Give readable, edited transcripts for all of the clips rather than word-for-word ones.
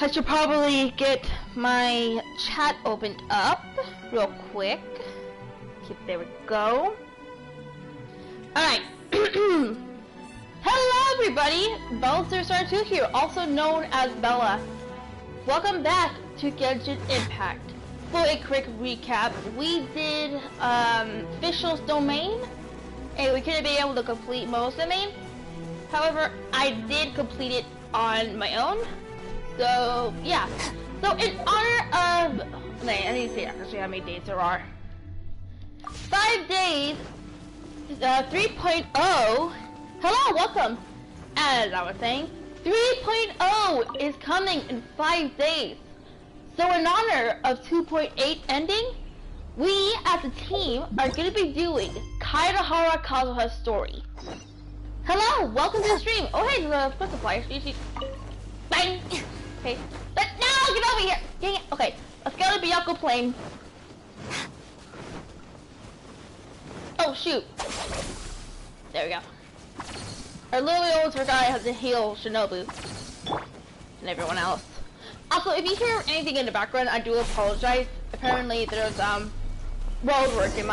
I should probably get my chat opened up real quick. Okay, there we go. Alright. Hello everybody! Silverstar2 here, also known as Bella. Welcome back to Genshin Impact. For a quick recap, we did Official's Domain, and we couldn't be able to complete most domain. However, I did complete it on my own. So yeah. So in honor of, I need to see actually how many days there are. 5 days. 3.0. Hello, welcome. As I was saying, 3.0 is coming in 5 days. So in honor of 2.8 ending, we as a team are going to be doing Kaedahara Kazuha's story. Hello, welcome to the stream. Oh hey, the foot supply. Bang. Okay. But no, get over here. Dang it. Okay, let's go to Byakuya Plain. Oh shoot. There we go. I literally always forgot I have to heal Shinobu and everyone else. Also, if you hear anything in the background, I do apologize. Apparently, there's road work in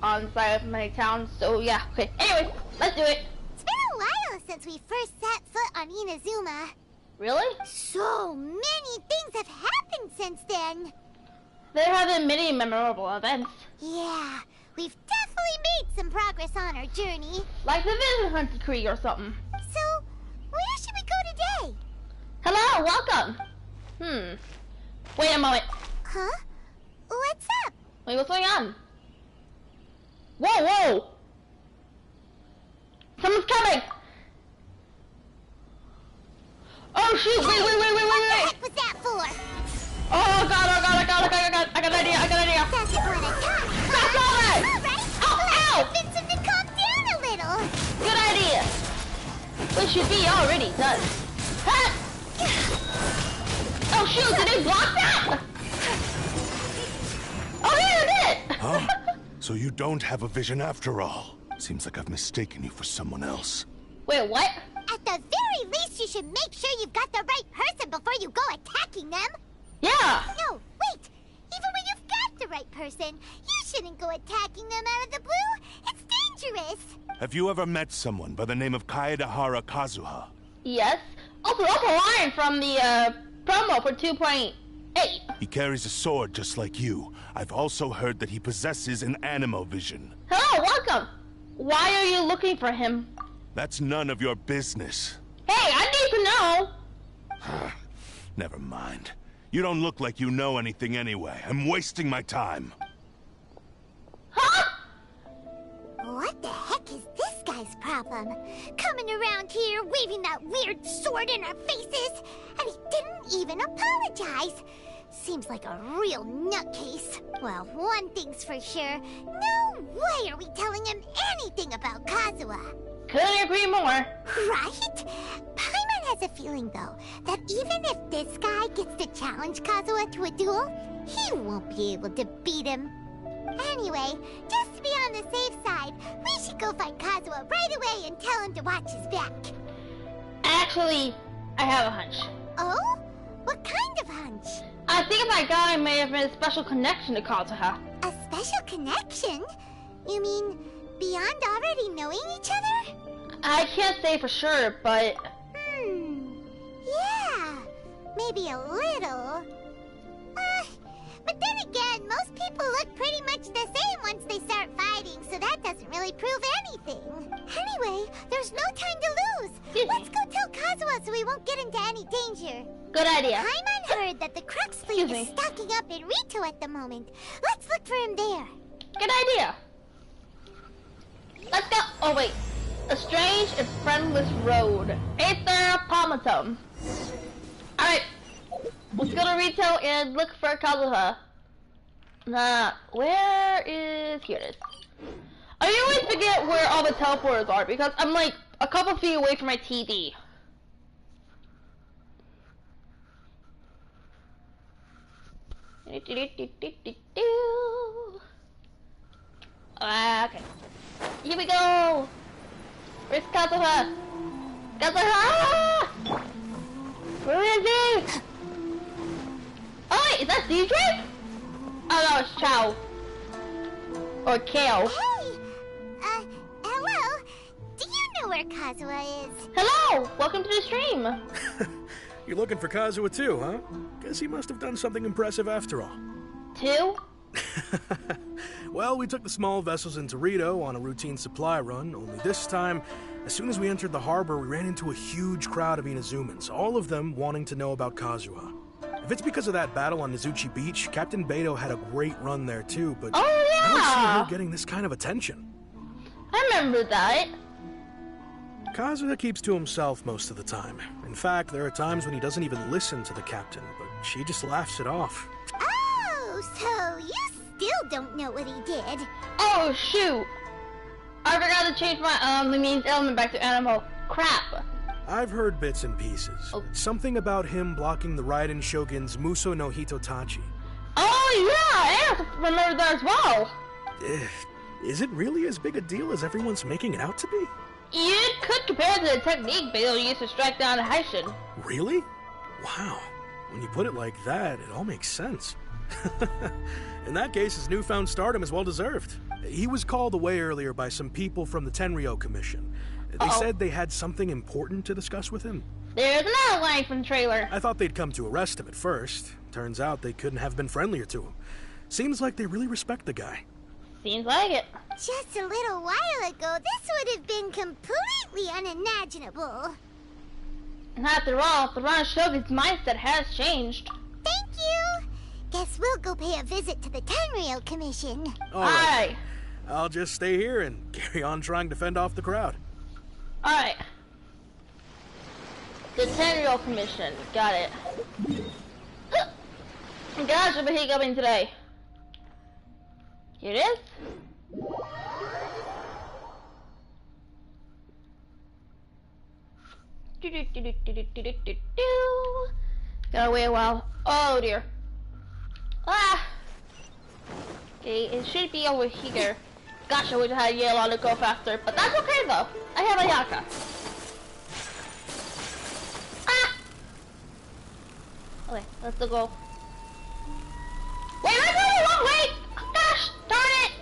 on the side of my town. So yeah. Okay. Anyway, let's do it. It's been a while since we first set foot on Inazuma. Really? So many things have happened since then. There have been many memorable events. Yeah, we've definitely made some progress on our journey. Like the Vision Hunt decree or something. So, where should we go today? Hello, welcome. Wait a moment. Huh? What's up? Wait, what's going on? Whoa, whoa! Someone's coming! Oh shoot! Wait! What the heck was that for? Oh god! I got an idea! Doesn't want to talk. Stop moving! Alright, Ow! let's convince him to calm down a little. Good idea! Which should be already done. Ha! Oh shoot! Did they block that? Oh yeah, they did! Huh? So you don't have a vision after all. Seems like I've mistaken you for someone else. Wait, what? At the very least, you should make sure you've got the right person before you go attacking them. Yeah! No, wait! Even when you've got the right person, you shouldn't go attacking them out of the blue. It's dangerous. Have you ever met someone by the name of Kaedahara Kazuha? Yes. Also, that's a line from the promo for 2.8. He carries a sword just like you. I've also heard that he possesses an animo vision. Hello, welcome. Why are you looking for him? That's none of your business. Hey, I need to know. Never mind. You don't look like you know anything anyway. I'm wasting my time. Huh? What the heck is this guy's problem? Coming around here, waving that weird sword in our faces, and he didn't even apologize. Seems like a real nutcase. Well, one thing's for sure. No way are we telling him anything about Kazuha. Couldn't agree more. Right? Paimon has a feeling, though, that even if this guy gets to challenge Kazuha to a duel, he won't be able to beat him. Anyway, just to be on the safe side, we should go find Kazuha right away and tell him to watch his back. Actually, I have a hunch. Oh? What kind of hunch? I think that guy may have made a special connection to Kazuha. A special connection? You mean beyond already knowing each other? I can't say for sure, but... Yeah, maybe a little. But then again, most people look pretty much the same once they start fighting, so that doesn't really prove anything. Anyway, there's no time to lose. Let's go tell Kazuha so we won't get into any danger. Good idea. Paimon heard that the Crux fleet is stocking up in Rito at the moment. Let's look for him there. Good idea. Let's go. Oh, wait. A strange and friendless road. Aether Pomatum. Alright. Let's go to Rito and look for Kazuha. Where is... Here it is. I always forget where all the teleporters are because I'm like a couple feet away from my TV. Okay. Here we go! Where's Kazuha? Kazuha! Where is he? Wait, is that DJ? Oh no, it's Chow. Or Kale. Hey! Hello? Do you know where Kazuha is? Hello! Welcome to the stream. You're looking for Kazuha too, huh? Guess he must have done something impressive after all. 2? Well, we took the small vessels into Rito on a routine supply run, only this time, as soon as we entered the harbor, we ran into a huge crowd of Inazumans, all of them wanting to know about Kazuha. If it's because of that battle on Nizuchi Beach, Captain Beto had a great run there too, but Oh I don't see yeah! her getting this kind of attention. I remember that. Kazuha keeps to himself most of the time. In fact, there are times when he doesn't even listen to the captain, but she just laughs it off. Oh, so you still don't know what he did. Oh shoot! I forgot to change my means element back to animal. Crap. I've heard bits and pieces. Oh. Something about him blocking the Raiden Shogun's Muso no Hitotachi. Oh yeah, I remember that as well. Is it really as big a deal as everyone's making it out to be? You could compare it to the technique Beto used to strike down Haishin. Really? Wow. When you put it like that, it all makes sense. In that case, his newfound stardom is well deserved. He was called away earlier by some people from the Tenryo Commission. They said they had something important to discuss with him. There's another line from the trailer. I thought they'd come to arrest him at first. Turns out they couldn't have been friendlier to him. Seems like they really respect the guy. Seems like it. Just a little while ago, this would have been completely unimaginable. And after all, the Ron Shogun's mindset has changed. Thank you! Guess we'll go pay a visit to the Tenryo Commission. Alright. I'll just stay here and carry on trying to fend off the crowd. Alright. The Tenryo Commission. Got it. Gosh, I've been hiccuping today. Here it is. Gotta wait a while. Oh dear. Ah! Okay, it should be over here. Gosh, I wish I had yellow to go faster, but that's okay though. I have a Yaka. Ah! Okay, let's go. Wait, am I going the wrong way? Gosh, darn it!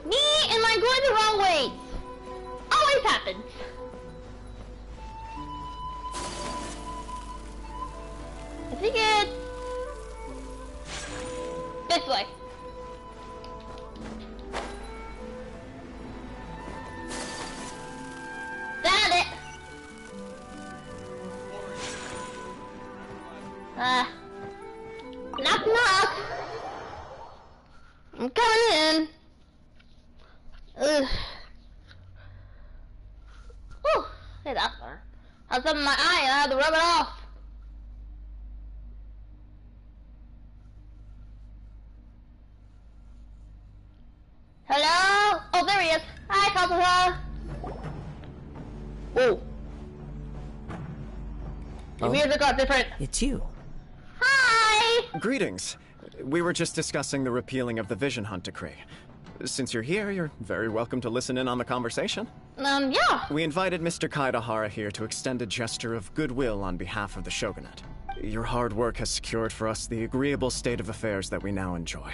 Me, am I going the wrong way? Always happens. Is he good? This way. Got it. Knock knock. I'm coming in. Ugh. Whew. Hey, that's better. I have something in my eye and I had to rub it off. Hello? Oh, there he is. Hi, Kazuha. Whoa. Your music got different. It's you. Hi! Greetings. We were just discussing the repealing of the Vision Hunt decree. Since you're here, you're very welcome to listen in on the conversation. Yeah. We invited Mr. Kaidahara here to extend a gesture of goodwill on behalf of the Shogunate. Your hard work has secured for us the agreeable state of affairs that we now enjoy.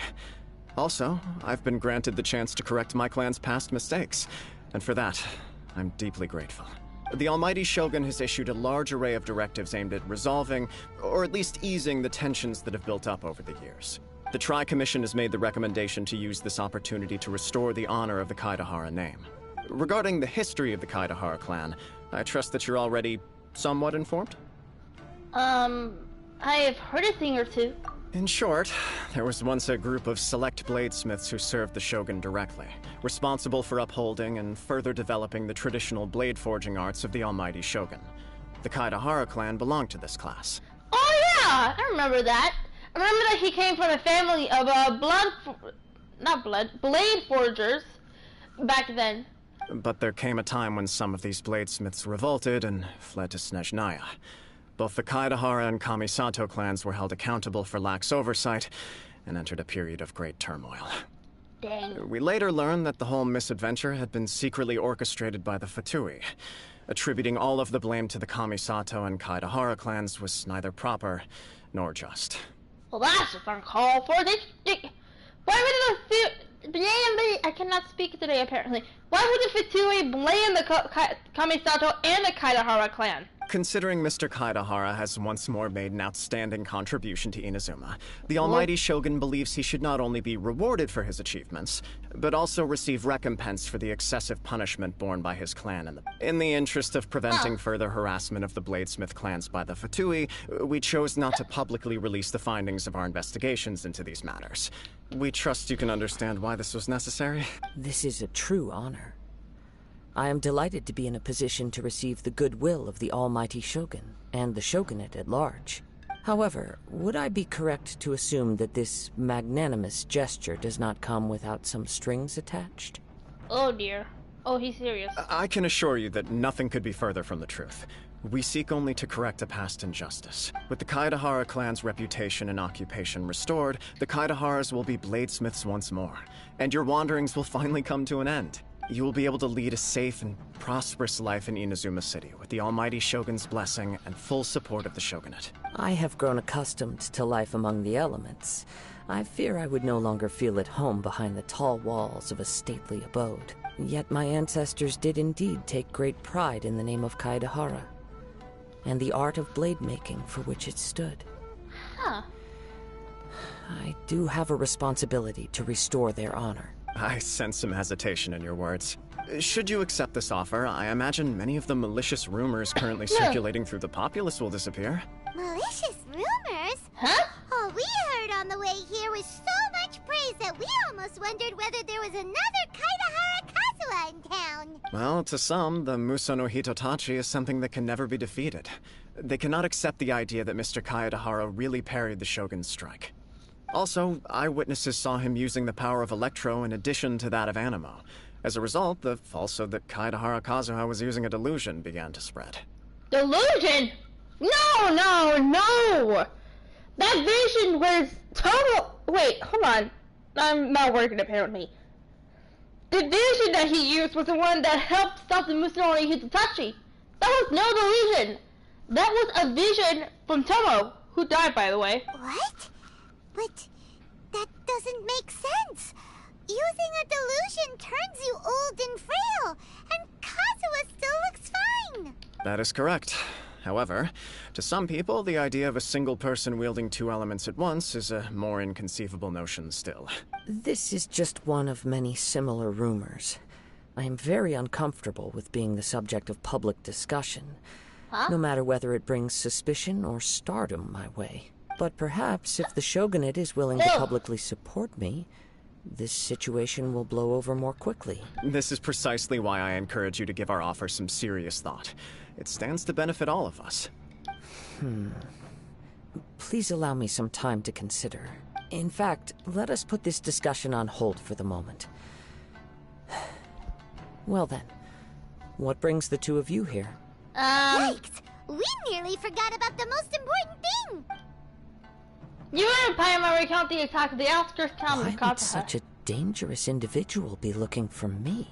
Also, I've been granted the chance to correct my clan's past mistakes, and for that, I'm deeply grateful. The Almighty Shogun has issued a large array of directives aimed at resolving, or at least easing, the tensions that have built up over the years. The Tri-Commission has made the recommendation to use this opportunity to restore the honor of the Kaidahara name. Regarding the history of the Kaidahara clan, I trust that you're already somewhat informed? I have heard a thing or two. In short, there was once a group of select bladesmiths who served the Shogun directly, responsible for upholding and further developing the traditional blade forging arts of the Almighty Shogun. The Kaidahara clan belonged to this class. Oh yeah, I remember that. I remember that he came from a family of blade forgers back then. But there came a time when some of these bladesmiths revolted and fled to Snezhnaya. Both the Kaidahara and Kamisato clans were held accountable for lax oversight and entered a period of great turmoil. Dang. We later learned that the whole misadventure had been secretly orchestrated by the Fatui. Attributing all of the blame to the Kamisato and Kaidahara clans was neither proper nor just. Well, that's just uncalled for. Why would the blame? I cannot speak today, apparently. Why would the Fatui blame the Kamisato and the Kaidahara clan? Considering Mr. Kaidahara has once more made an outstanding contribution to Inazuma, the Almighty Shogun believes he should not only be rewarded for his achievements, but also receive recompense for the excessive punishment borne by his clan. In the interest of preventing further harassment of the Bladesmith clans by the Fatui, we chose not to publicly release the findings of our investigations into these matters. We trust you can understand why this was necessary. This is a true honor. I am delighted to be in a position to receive the goodwill of the Almighty Shogun, and the Shogunate at large. However, would I be correct to assume that this magnanimous gesture does not come without some strings attached? Oh dear. Oh, he's serious. I can assure you that nothing could be further from the truth. We seek only to correct a past injustice. With the Kaidahara clan's reputation and occupation restored, the Kaidaharas will be bladesmiths once more, and your wanderings will finally come to an end. You will be able to lead a safe and prosperous life in Inazuma City, with the Almighty Shogun's blessing and full support of the Shogunate. I have grown accustomed to life among the elements. I fear I would no longer feel at home behind the tall walls of a stately abode. Yet my ancestors did indeed take great pride in the name of Kaidahara, and the art of blade making for which it stood. Huh. I do have a responsibility to restore their honor. I sense some hesitation in your words. Should you accept this offer, I imagine many of the malicious rumors currently circulating through the populace will disappear. Malicious rumors? Huh? All we heard on the way here was so much praise that we almost wondered whether there was another Kaidahara Kazuha in town. Well, to some, the Muso no Hitotachi is something that can never be defeated. They cannot accept the idea that Mr. Kaedahara really parried the Shogun's strike. Also, eyewitnesses saw him using the power of Electro in addition to that of Animo. As a result, the falsehood that Kaedahara Kazuha was using a delusion began to spread. Delusion? No! That vision was total... Wait, hold on. I'm not working, apparently. The vision that he used was the one that helped stop the Musanori Hitachi. That was no delusion. That was a vision from Tomo, who died, by the way. What? But that doesn't make sense. Using a delusion turns you old and frail, and Kazuha still looks fine. That is correct. However, to some people, the idea of a single person wielding two elements at once is a more inconceivable notion still. This is just one of many similar rumors. I am very uncomfortable with being the subject of public discussion, no matter whether it brings suspicion or stardom my way. But perhaps if the Shogunate is willing to publicly support me, this situation will blow over more quickly. This is precisely why I encourage you to give our offer some serious thought. It stands to benefit all of us. Please allow me some time to consider. In fact, let us put this discussion on hold for the moment. Well then, what brings the two of you here? Yikes! We nearly forgot about the most important thing! You and Paimon recount the attack of the outskirts town of Why would Katsuha. such a dangerous individual be looking for me?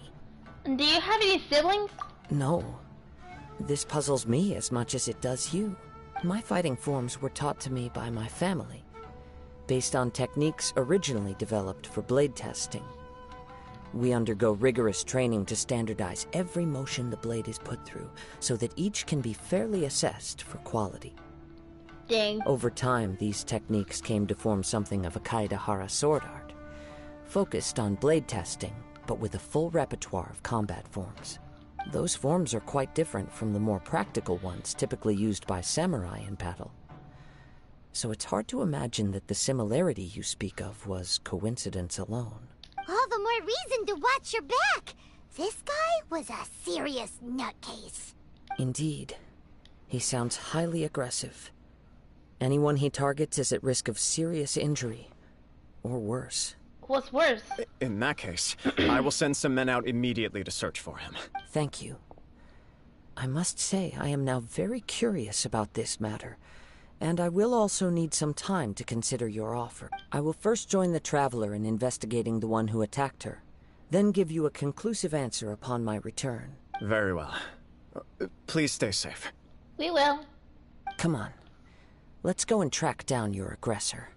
Do you have any siblings? No. This puzzles me as much as it does you. My fighting forms were taught to me by my family, based on techniques originally developed for blade testing. We undergo rigorous training to standardize every motion the blade is put through, so that each can be fairly assessed for quality. Dang. Over time, these techniques came to form something of a Kaedahara sword art, focused on blade testing, but with a full repertoire of combat forms. Those forms are quite different from the more practical ones typically used by samurai in battle. So it's hard to imagine that the similarity you speak of was coincidence alone. All the more reason to watch your back! This guy was a serious nutcase. Indeed. He sounds highly aggressive. Anyone he targets is at risk of serious injury, or worse. What's worse? In that case, I will send some men out immediately to search for him. Thank you. I must say I am now very curious about this matter, and I will also need some time to consider your offer. I will first join the Traveler in investigating the one who attacked her, then give you a conclusive answer upon my return. Very well. Please stay safe. We will. Come on. Let's go and track down your aggressor.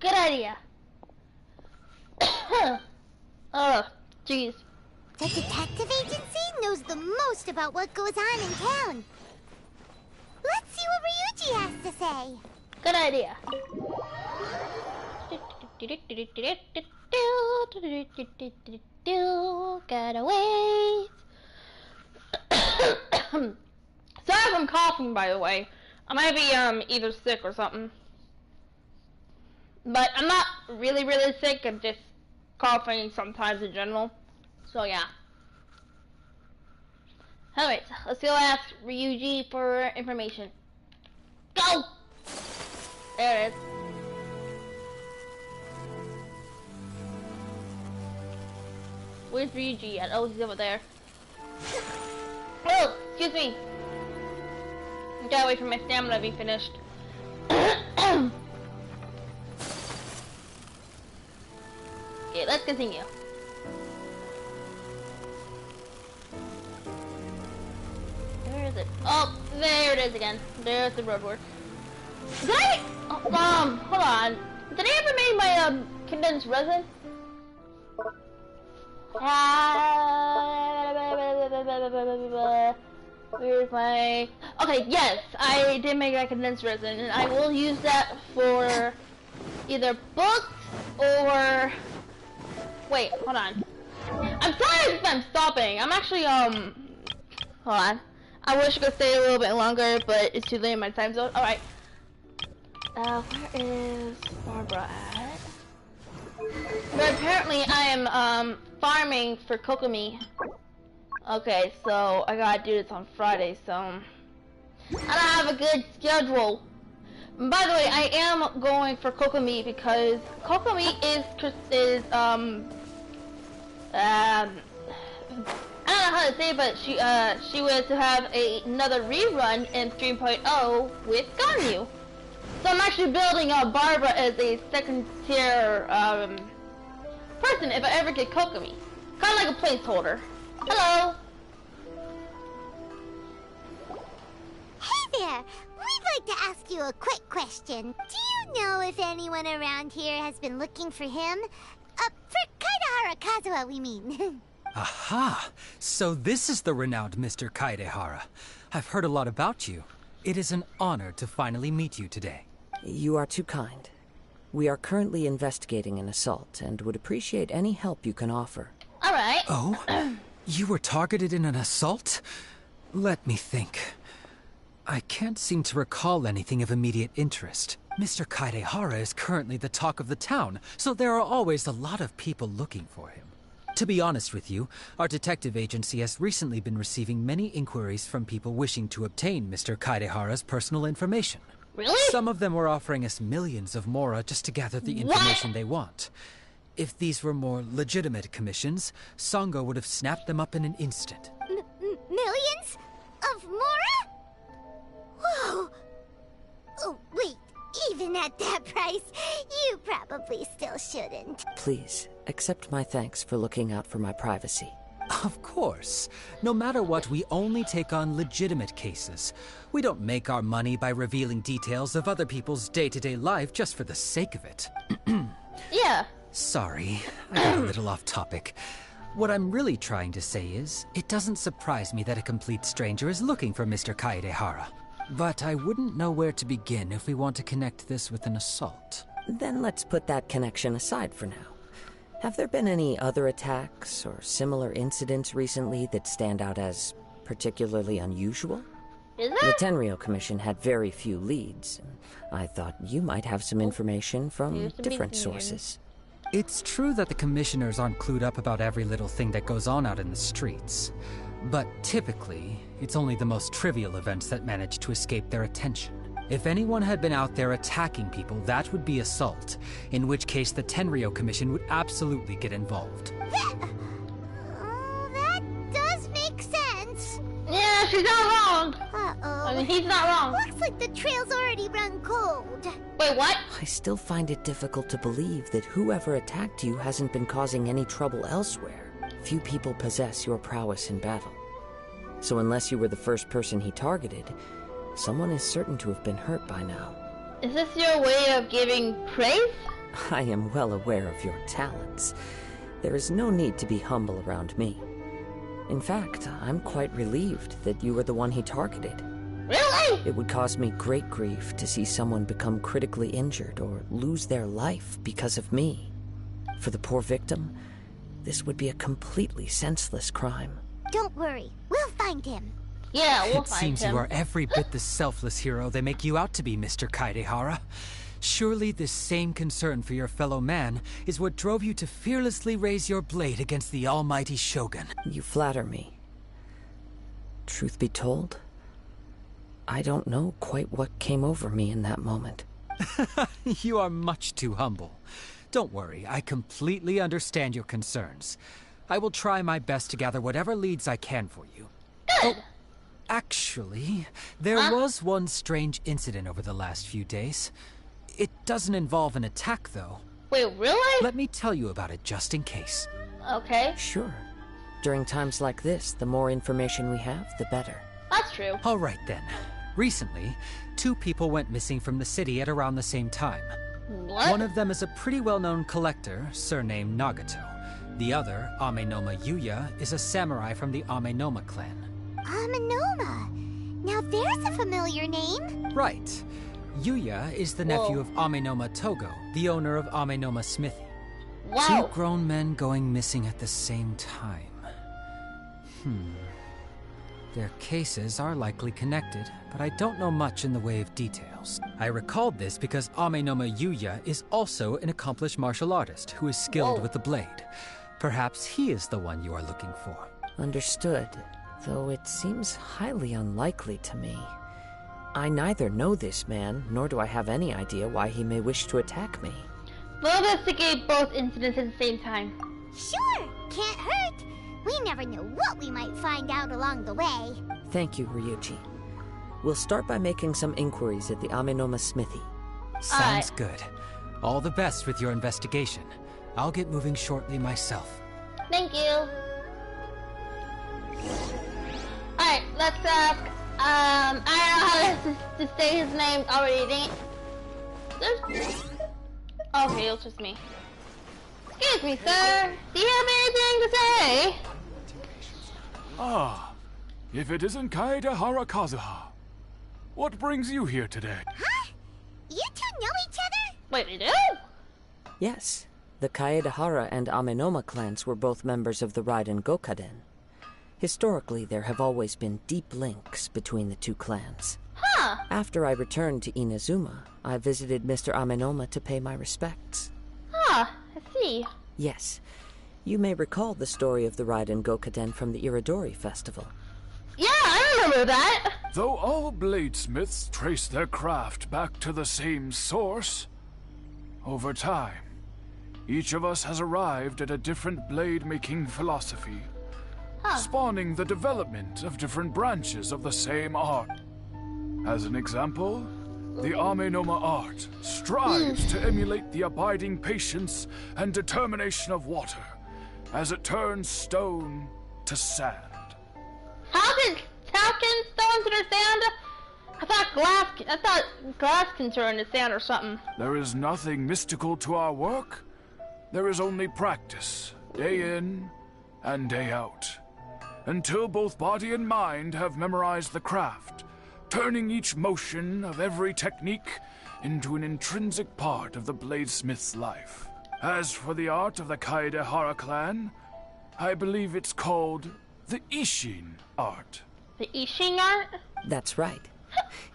Good idea. Oh, jeez. The detective agency knows the most about what goes on in town. Let's see what Ryuji has to say. Good idea. Gotta wait. Sorry if I'm coughing, by the way. I might be either sick or something. But I'm not really sick. I'm just coughing sometimes in general. So yeah. Anyways, let's go ask Ryuji for information. Go! There it is. Where's Ryuji at? Oh, he's over there. Oh, excuse me. I gotta wait for my stamina to be finished. Okay, let's continue. Where is it? Oh, there it is again. There's the roadwork. Did I? Oh, hold on. Did I ever make my condensed resin? Where's my? Okay, yes, I did make that condensed resin, and I will use that for either books or. Wait, hold on. I'm sorry if I'm stopping. I'm actually hold on. I wish I could stay a little bit longer, but it's too late in my time zone. All right. Where is Barbara at? But apparently I am farming for Kokomi. Okay, so I gotta do this on Friday, so I don't have a good schedule. By the way, I am going for Kokomi because Kokomi is I don't know how to say it, but she was to have another rerun in 3.0 with Ganyu. So I'm actually building up Barbara as a second tier person if I ever get Kokomi. Kind of like a placeholder. Hello. Hey there! We'd like to ask you a quick question. Do you know if anyone around here has been looking for him? For Kaidahara Kazuha, we mean. Aha! So this is the renowned Mr. Kaidehara. I've heard a lot about you. It is an honor to finally meet you today. You are too kind. We are currently investigating an assault and would appreciate any help you can offer. Alright. Oh? You were targeted in an assault? Let me think. I can't seem to recall anything of immediate interest. Mr. Kaidehara is currently the talk of the town, so there are always a lot of people looking for him. To be honest with you, our detective agency has recently been receiving many inquiries from people wishing to obtain Mr. Kaidehara's personal information. Really? Some of them were offering us millions of mora just to gather the information they want. If these were more legitimate commissions, Sango would have snapped them up in an instant. Millions? Of mora? Whoa! Oh, wait. Even at that price, you probably still shouldn't. Please, accept my thanks for looking out for my privacy. Of course. No matter what, we only take on legitimate cases. We don't make our money by revealing details of other people's day-to-day life just for the sake of it. Yeah. Sorry, I got a little off topic. What I'm really trying to say is, it doesn't surprise me that a complete stranger is looking for Mr. Kaidehara. But I wouldn't know where to begin if we want to connect this with an assault. Then let's put that connection aside for now. Have there been any other attacks or similar incidents recently that stand out as particularly unusual? Is The that? Tenryou Commission had very few leads. I thought you might have some information from Used to be different weird. sources. It's true that the commissioners aren't clued up about every little thing that goes on out in the streets. But typically, it's only the most trivial events that manage to escape their attention. If anyone had been out there attacking people, that would be assault, in which case the Tenryou Commission would absolutely get involved. That does make sense. Yeah, she's not wrong. Uh-oh. I mean, he's not wrong. Looks like the trail's already run cold. Wait, what? I still find it difficult to believe that whoever attacked you hasn't been causing any trouble elsewhere. Few people possess your prowess in battle. So unless you were the first person he targeted, someone is certain to have been hurt by now. Is this your way of giving praise? I am well aware of your talents. There is no need to be humble around me. In fact, I'm quite relieved that you were the one he targeted. Really? It would cause me great grief to see someone become critically injured or lose their life because of me. For the poor victim, this would be a completely senseless crime. Don't worry, we'll find him. Yeah, we'll It find seems him. you are every bit the selfless hero they make you out to be, Mr. Kaidehara. Surely this same concern for your fellow man is what drove you to fearlessly raise your blade against the almighty Shogun. You flatter me. Truth be told, I don't know quite what came over me in that moment. You are much too humble. Don't worry, I completely understand your concerns. I will try my best to gather whatever leads I can for you. Good. Oh, actually, there was one strange incident over the last few days. It doesn't involve an attack, though. Wait, really? Let me tell you about it just in case. Okay, Sure. During times like this, the more information we have, the better. that's true. All right, then. Recently, 2 people went missing from the city at around the same time. What? One of them is a pretty well-known collector, surnamed Nagato. The other, Amenoma Yuya, is a samurai from the Amenoma clan. Amenoma. Now there's a familiar name. Right. Yuya is the nephew of Amenoma Togo, the owner of Amenoma Smithy. Wow. 2 grown men going missing at the same time. Their cases are likely connected, but I don't know much in the way of details. I recalled this because Amenoma Yuya is also an accomplished martial artist who is skilled with the blade. Perhaps he is the one you are looking for. Understood, though it seems highly unlikely to me. I neither know this man, nor do I have any idea why he may wish to attack me. We'll investigate both incidents at the same time. Sure, can't hurt. We never know what we might find out along the way. Thank you, Ryuji. We'll start by making some inquiries at the Amenoma Smithy. Sounds good. All the best with your investigation. I'll get moving shortly myself. Thank you. Alright, let's ask, I don't know how to say his name already, dang it. Okay, it's just me. Excuse me, sir. Do you have anything to say? Ah, if it isn't Kaedehara Kazuha. What brings you here today? Huh? You two know each other? Wait, we do? Yes, the Kaedehara and Amenoma clans were both members of the Raiden Gokaden. Historically, there have always been deep links between the 2 clans. Huh. After I returned to Inazuma, I visited Mr. Amenoma to pay my respects. Huh, I see. Yes, you may recall the story of the Raiden Gokaden from the Iridori Festival. Yeah, I remember that. Though all bladesmiths trace their craft back to the same source, over time, each of us has arrived at a different blade-making philosophy, spawning the development of different branches of the same art. As an example, the Amenoma art strives to emulate the abiding patience and determination of water as it turns stone to sand. How can stone turn to sand? I thought glass can turn to sand or something. There is nothing mystical to our work. There is only practice, day in and day out, until both body and mind have memorized the craft, turning each motion of every technique into an intrinsic part of the bladesmith's life. As for the art of the Kaedehara clan, I believe it's called the Ishin art. The Ishin art? That's right.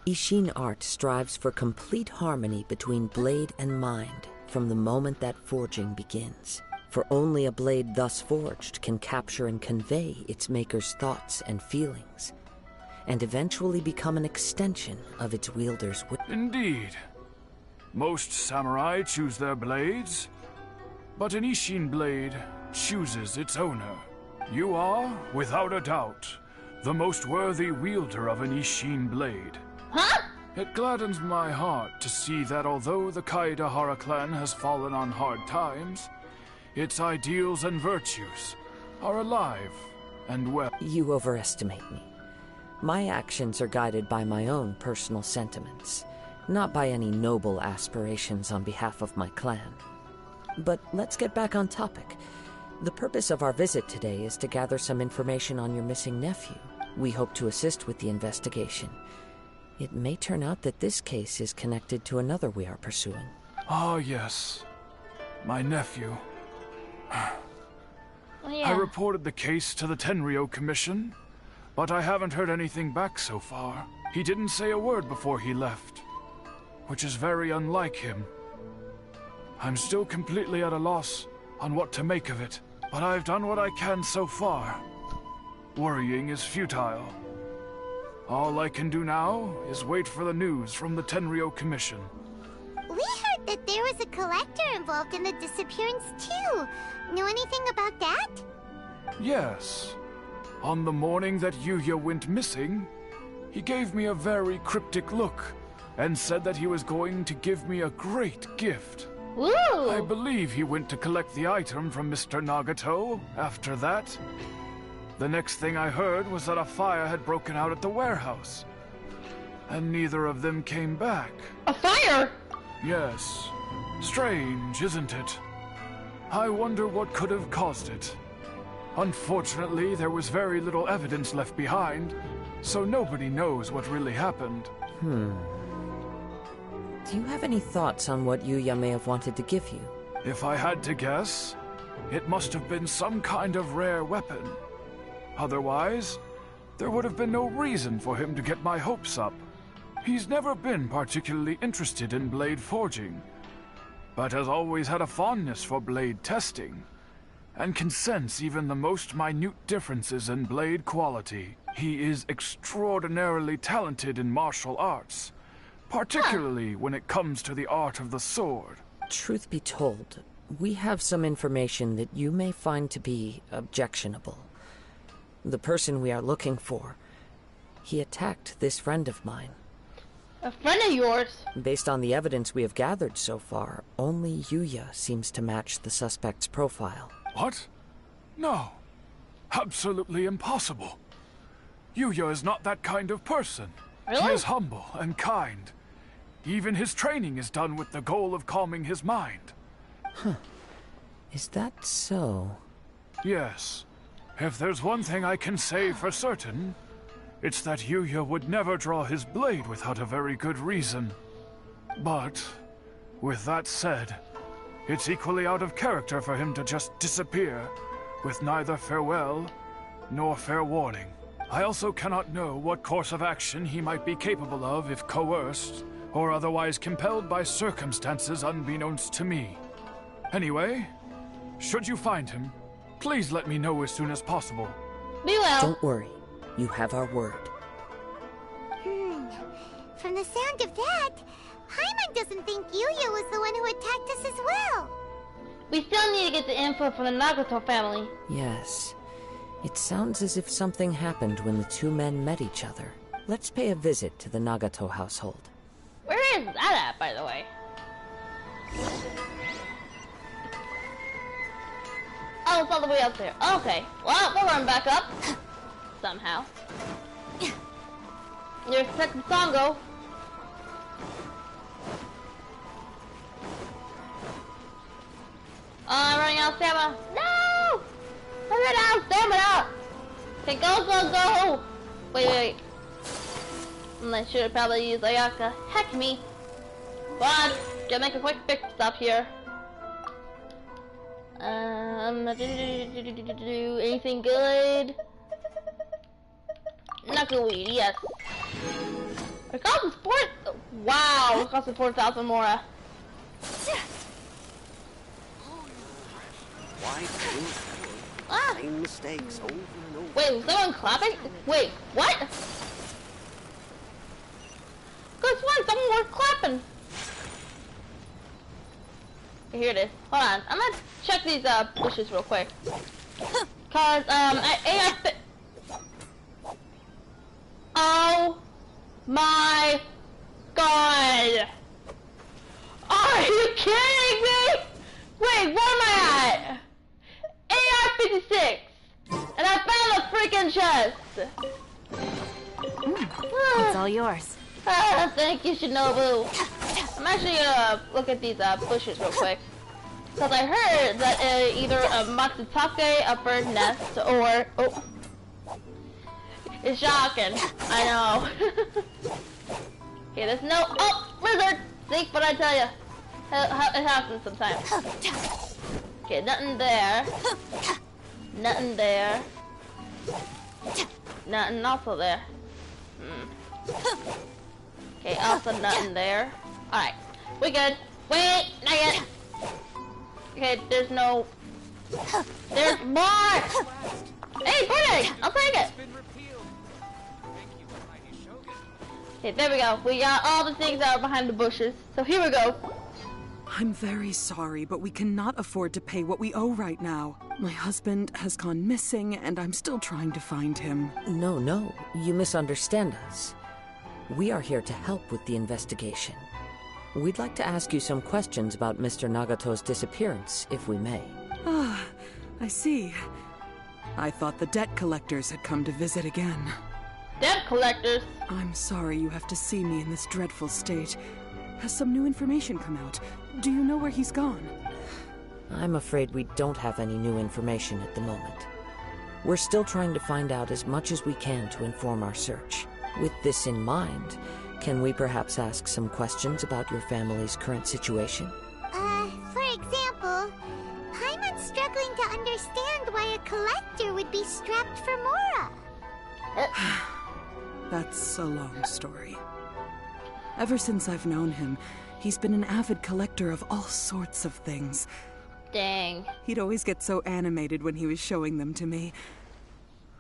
Ishin art strives for complete harmony between blade and mind from the moment that forging begins. For only a blade thus forged can capture and convey its maker's thoughts and feelings, and eventually become an extension of its wielder's will. Indeed. Most samurai choose their blades, but an Ishin blade chooses its owner. You are, without a doubt, the most worthy wielder of an Ishin blade. Huh? It gladdens my heart to see that although the Kaedehara clan has fallen on hard times, its ideals and virtues are alive and well. You overestimate me. My actions are guided by my own personal sentiments, Not by any noble aspirations on behalf of my clan. But let's get back on topic. The purpose of our visit today is to gather some information on your missing nephew. We hope to assist with the investigation. It may turn out that this case is connected to another we are pursuing. Ah, yes. My nephew. Oh, yeah. I reported the case to the Tenryo Commission, but I haven't heard anything back so far. He didn't say a word before he left, which is very unlike him. I'm still completely at a loss on what to make of it, but I've done what I can so far. Worrying is futile. All I can do now is wait for the news from the Tenryo Commission. We heard that there was a collector involved in the disappearance too. Know anything about that? Yes. On the morning that Yuya went missing, he gave me a very cryptic look and said that he was going to give me a great gift. Woo! I believe he went to collect the item from Mr. Nagato after that. The next thing I heard was that a fire had broken out at the warehouse, and neither of them came back. A fire? Yes. Strange, isn't it? I wonder what could have caused it. Unfortunately, there was very little evidence left behind, so nobody knows what really happened. Do you have any thoughts on what Yuya may have wanted to give you? If I had to guess, it must have been some kind of rare weapon. Otherwise, there would have been no reason for him to get my hopes up. He's never been particularly interested in blade forging, but has always had a fondness for blade testing, and can sense even the most minute differences in blade quality. He is extraordinarily talented in martial arts, particularly when it comes to the art of the sword. Truth be told, we have some information that you may find to be objectionable. The person we are looking for, he attacked this friend of mine. A friend of yours? Based on the evidence we have gathered so far, only Yuya seems to match the suspect's profile. What? No. Absolutely impossible. Yuya is not that kind of person. Really? He is humble and kind. Even his training is done with the goal of calming his mind. Is that so? Yes. If there's one thing I can say for certain, it's that Yuya would never draw his blade without a very good reason. But, with that said, it's equally out of character for him to just disappear, with neither farewell nor fair warning. I also cannot know what course of action he might be capable of if coerced, or otherwise compelled by circumstances unbeknownst to me. Anyway, should you find him, please let me know as soon as possible. Be well. Don't worry. You have our word. From the sound of that, Paimon doesn't think Yuya was the one who attacked us as well. We still need to get the info from the Nagato family. Yes. It sounds as if something happened when the two men met each other. Let's pay a visit to the Nagato household. Where is that at, by the way? Oh, it's all the way up there. Okay. Well, we'll run back up. Somehow. There's Second Songo. I'm running out of stamina. No! I'm running out of stamina! Okay, go! Wait. I should have probably used Ayaka. Heck me. But, gotta make a quick fix stop here. Anything good? Knuckleweed, yes. It costs 4. Wow, it costs 4,000 Mora. Why do same mistakes over and over? Wait, was someone clapping? Wait, what? Good one, someone was clapping. Okay, here it is. Hold on, I'm gonna check these bushes real quick. Cause oh my god! Are you kidding me? Wait, where am I at? AR-56! And I found a freaking chest! It's all yours. Ah, thank you, Shinobu. I'm actually gonna look at these bushes real quick. Because I heard that either a Matsutake, a bird nest, or... Oh. It's shocking. I know. Okay, there's no... Oh! Lizard! See what I tell you? It happens sometimes. Okay, nothing there. Nothing there. Nothing also there. Okay, also nothing there. Alright, we good. Wait, not yet. Okay, there's no... There's more! Hey, bird! I'll take it! Okay, there we go. We got all the things that are behind the bushes. So here we go. I'm very sorry, but we cannot afford to pay what we owe right now. My husband has gone missing, and I'm still trying to find him. No, you misunderstand us. We are here to help with the investigation. We'd like to ask you some questions about Mr. Nagato's disappearance, if we may. Ah, I see. I thought the debt collectors had come to visit again. Debt collectors? I'm sorry you have to see me in this dreadful state. Has some new information come out? Do you know where he's gone? I'm afraid we don't have any new information at the moment. We're still trying to find out as much as we can to inform our search. With this in mind, can we perhaps ask some questions about your family's current situation? For example, Paimon's struggling to understand why a collector would be strapped for Mora. That's a long story. Ever since I've known him, he's been an avid collector of all sorts of things. Dang. He'd always get so animated when he was showing them to me.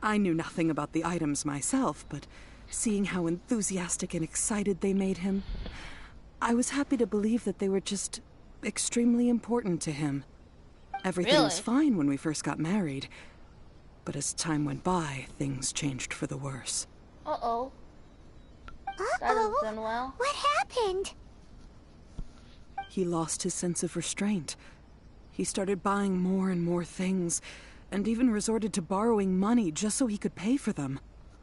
I knew nothing about the items myself, but seeing how enthusiastic and excited they made him, I was happy to believe that they were just extremely important to him. Everything was fine when we first got married, but as time went by, things changed for the worse. Uh-oh. That doesn't sound well. What happened? He lost his sense of restraint. He started buying more and more things, and even resorted to borrowing money just so he could pay for them.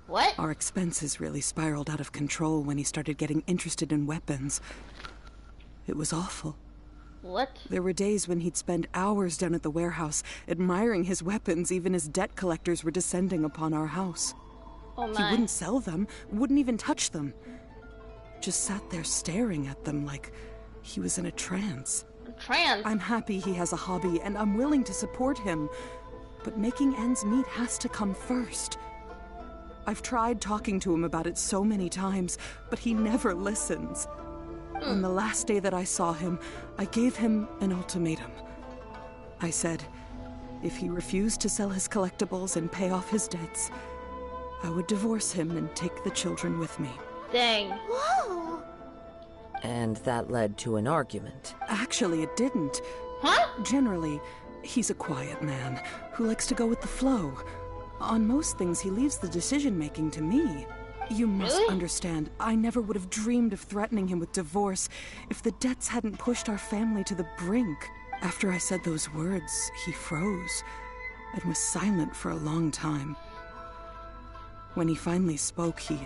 What? Our expenses really spiraled out of control when he started getting interested in weapons. It was awful. What? There were days when he'd spend hours down at the warehouse, admiring his weapons even as debt collectors were descending upon our house. Oh my. He wouldn't sell them, wouldn't even touch them. Just sat there staring at them like he was in a trance. Trance? I'm happy he has a hobby, and I'm willing to support him. But making ends meet has to come first. I've tried talking to him about it so many times, but he never listens. On the last day that I saw him, I gave him an ultimatum. I said, if he refused to sell his collectibles and pay off his debts, I would divorce him and take the children with me. Dang. Whoa! And that led to an argument. Actually, it didn't. Huh? Generally, he's a quiet man who likes to go with the flow. On most things, he leaves the decision-making to me. You must understand, I never would have dreamed of threatening him with divorce if the debts hadn't pushed our family to the brink. After I said those words, he froze and was silent for a long time. When he finally spoke, he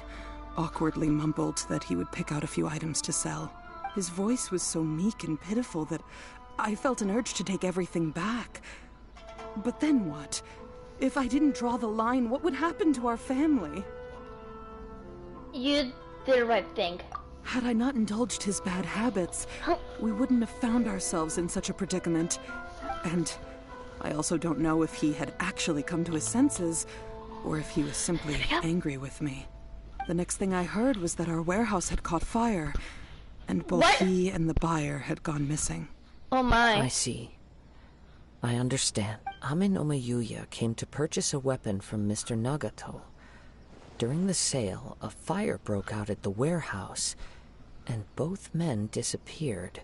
awkwardly mumbled that he would pick out a few items to sell. His voice was so meek and pitiful that I felt an urge to take everything back. But then what? If I didn't draw the line, what would happen to our family? You did the right thing. Had I not indulged his bad habits, we wouldn't have found ourselves in such a predicament. And I also don't know if he had actually come to his senses, or if he was simply angry with me. The next thing I heard was that our warehouse had caught fire, and both he and the buyer had gone missing. Oh my. I see. I understand. Amin Omayuya came to purchase a weapon from Mr. Nagato. During the sale, a fire broke out at the warehouse, and both men disappeared.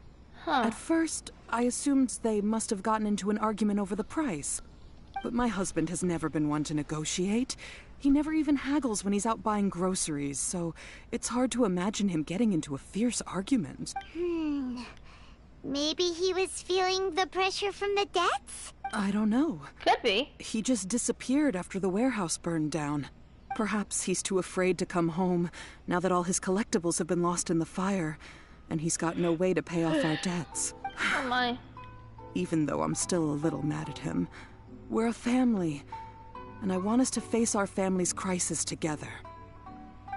At first, I assumed they must have gotten into an argument over the price. But my husband has never been one to negotiate. He never even haggles when he's out buying groceries, so it's hard to imagine him getting into a fierce argument. Maybe he was feeling the pressure from the debts? I don't know. Could be. He just disappeared after the warehouse burned down. Perhaps he's too afraid to come home, now that all his collectibles have been lost in the fire, and he's got no way to pay off our debts. Oh my. Even though I'm still a little mad at him, we're a family, and I want us to face our family's crisis together.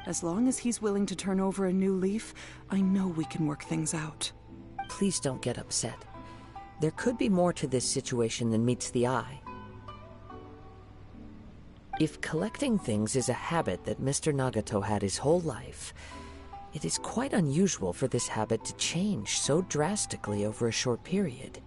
As long as he's willing to turn over a new leaf, I know we can work things out. Please don't get upset. There could be more to this situation than meets the eye. If collecting things is a habit that Mr. Nagato had his whole life, it is quite unusual for this habit to change so drastically over a short period.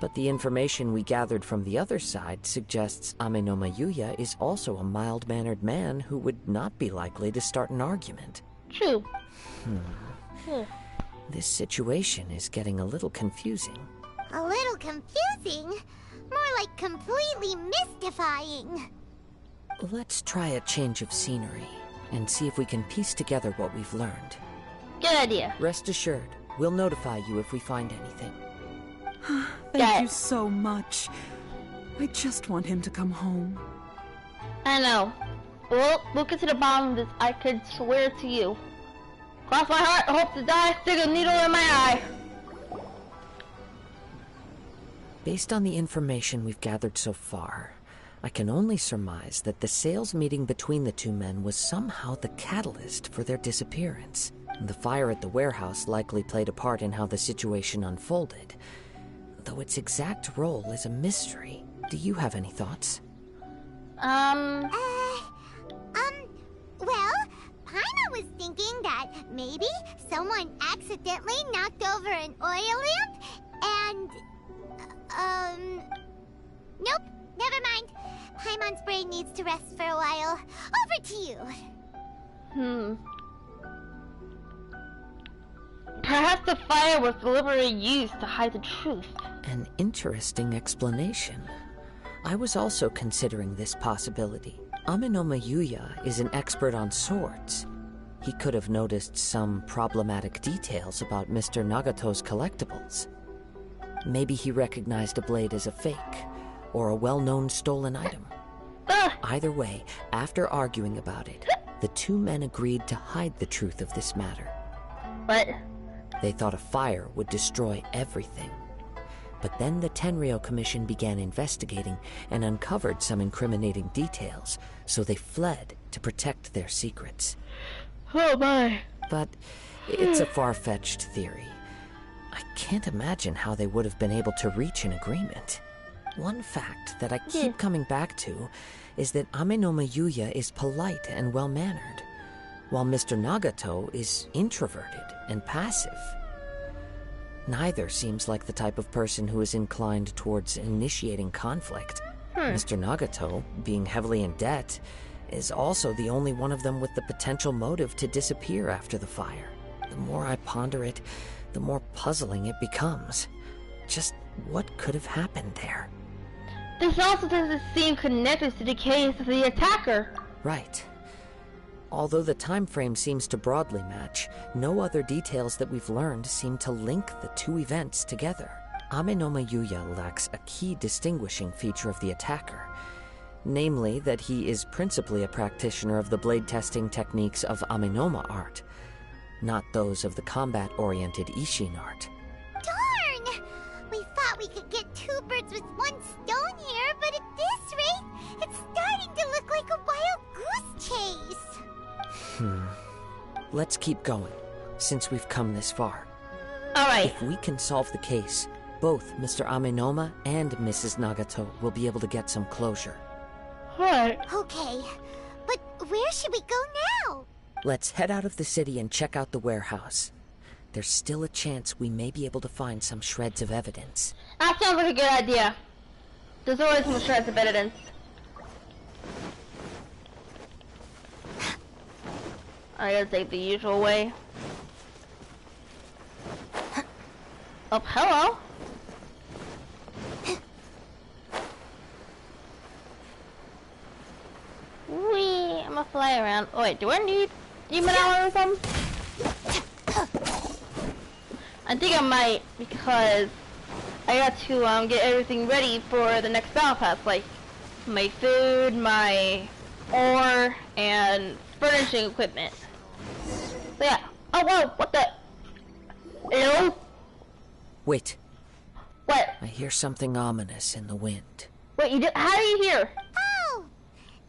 But the information we gathered from the other side suggests Amenoma Yuya is also a mild-mannered man who would not be likely to start an argument. True. This situation is getting a little confusing. A little confusing? More like completely mystifying. Let's try a change of scenery and see if we can piece together what we've learned. Good idea. Rest assured, we'll notify you if we find anything. Thank you so much. I just want him to come home. I know. We'll get to the bottom of this, I could swear to you. Cross my heart, hope to die, stick a needle in my eye. Based on the information we've gathered so far, I can only surmise that the sales meeting between the two men was somehow the catalyst for their disappearance. The fire at the warehouse likely played a part in how the situation unfolded, though its exact role is a mystery. Do you have any thoughts? Well, Paimon was thinking that maybe someone accidentally knocked over an oil lamp and, nope, never mind. Paimon's brain needs to rest for a while. Over to you. Perhaps the fire was deliberately used to hide the truth. An interesting explanation. I was also considering this possibility. Amenoma Yuya is an expert on swords. He could have noticed some problematic details about Mr. Nagato's collectibles. Maybe he recognized a blade as a fake, or a well-known stolen item. Either way, after arguing about it, the two men agreed to hide the truth of this matter. What? They thought a fire would destroy everything. But then the Tenryou Commission began investigating and uncovered some incriminating details, so they fled to protect their secrets. Oh my. But it's a far-fetched theory. I can't imagine how they would have been able to reach an agreement. One fact that I keep coming back to is that Amenoma Yuya is polite and well-mannered, while Mr. Nagato is introverted and passive. Neither seems like the type of person who is inclined towards initiating conflict. Mr. Nagato, being heavily in debt, is also the only one of them with the potential motive to disappear after the fire. The more I ponder it, the more puzzling it becomes. Just what could have happened there? This also doesn't seem connected to the case of the attacker. Right. Although the time frame seems to broadly match, no other details that we've learned seem to link the two events together. Amenoma Yuya lacks a key distinguishing feature of the attacker, namely that he is principally a practitioner of the blade testing techniques of Amenoma art, not those of the combat-oriented Ishin art. Darn! We thought we could get two birds with one stone here, but at this rate, it's starting to look like a wild goose chase. Let's keep going, since we've come this far. Alright. If we can solve the case, both Mr. Amenoma and Mrs. Nagato will be able to get some closure. Alright. Okay, but where should we go now? Let's head out of the city and check out the warehouse. There's still a chance we may be able to find some shreds of evidence. That sounds like a good idea. There's always some shreds of evidence. I gotta take the usual way. Oh, hello. Wee, I'm gonna fly around. Oh wait, do I need demon hour or something? I think I might, because I got to get everything ready for the next battle pass, like my food, my ore, and furnishing equipment. So yeah. Oh whoa! What the? Hello? Wait. What? I hear something ominous in the wind. Wait, you do? How do you hear? Oh!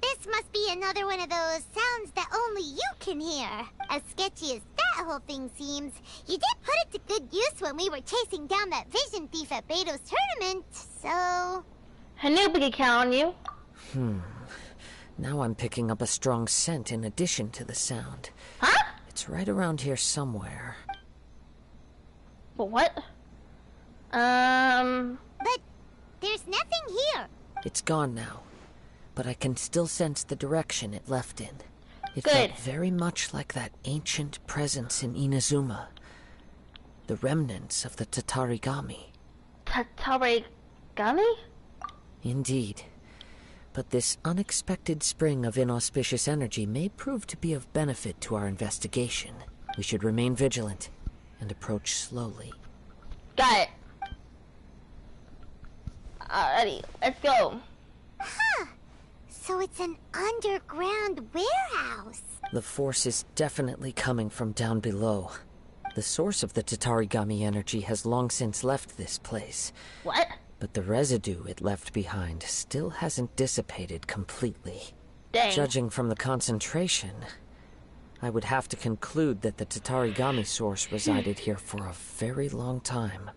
This must be another one of those sounds that only you can hear. As sketchy as that whole thing seems, you did put it to good use when we were chasing down that vision thief at Beto's tournament, so... I knew we could count on you. Now I'm picking up a strong scent in addition to the sound. Huh? It's right around here somewhere. But what? But there's nothing here. It's gone now, but I can still sense the direction it left in. It Good. felt very much like that ancient presence in Inazuma. The remnants of the Tatarigami. Tatarigami? Indeed. But this unexpected spring of inauspicious energy may prove to be of benefit to our investigation. We should remain vigilant and approach slowly. Got it. Alrighty, let's go. Huh. So it's an underground warehouse. The force is definitely coming from down below. The source of the Tatarigami energy has long since left this place. What? But the residue it left behind still hasn't dissipated completely. Dang. Judging from the concentration, I would have to conclude that the Tatarigami source resided here for a very long time.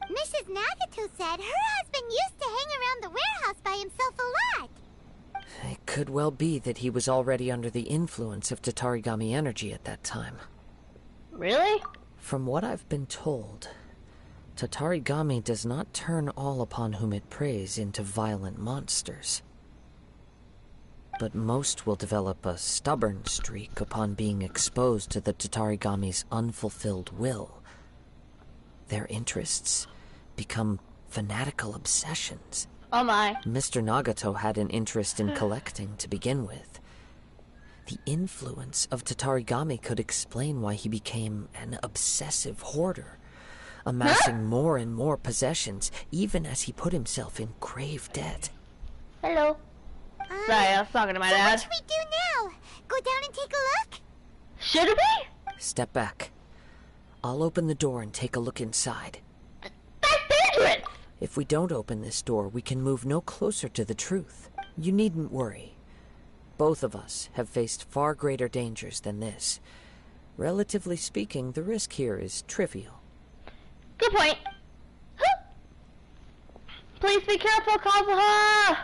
Mrs. Nagato said her husband used to hang around the warehouse by himself a lot. It could well be that he was already under the influence of Tatarigami energy at that time. Really? From what I've been told, Tatarigami does not turn all upon whom it preys into violent monsters. But most will develop a stubborn streak upon being exposed to the Tatarigami's unfulfilled will. Their interests become fanatical obsessions. Oh my. Mr. Nagato had an interest in collecting to begin with. The influence of Tatarigami could explain why he became an obsessive hoarder, amassing more and more possessions, even as he put himself in grave debt. Hello. Sorry, I was talking to my dad. What should we do now? Go down and take a look? Should we? Step back. I'll open the door and take a look inside. That's dangerous! If we don't open this door, we can move no closer to the truth. You needn't worry. Both of us have faced far greater dangers than this. Relatively speaking, the risk here is trivial. Good point. Please be careful, Kazuha!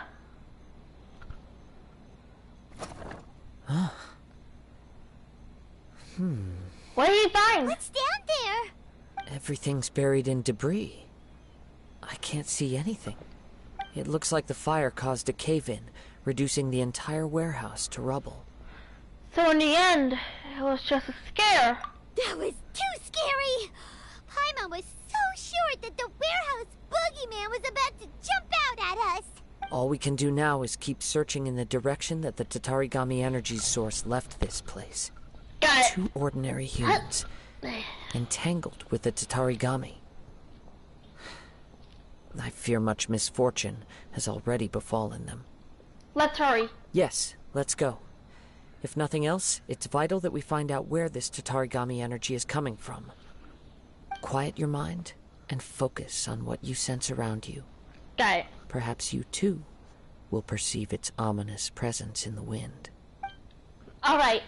What did you find? What's down there? Everything's buried in debris. I can't see anything. It looks like the fire caused a cave-in, reducing the entire warehouse to rubble. So in the end, it was just a scare. That was too scary! Paimon was so sure that the warehouse boogeyman was about to jump out at us! All we can do now is keep searching in the direction that the Tatarigami energy source left this place. Got it. Two ordinary humans, entangled with the Tatarigami. I fear much misfortune has already befallen them. Let's hurry. Yes, let's go. If nothing else, it's vital that we find out where this Tatarigami energy is coming from. Quiet your mind and focus on what you sense around you. Got it. Perhaps you, too, will perceive its ominous presence in the wind. Alright.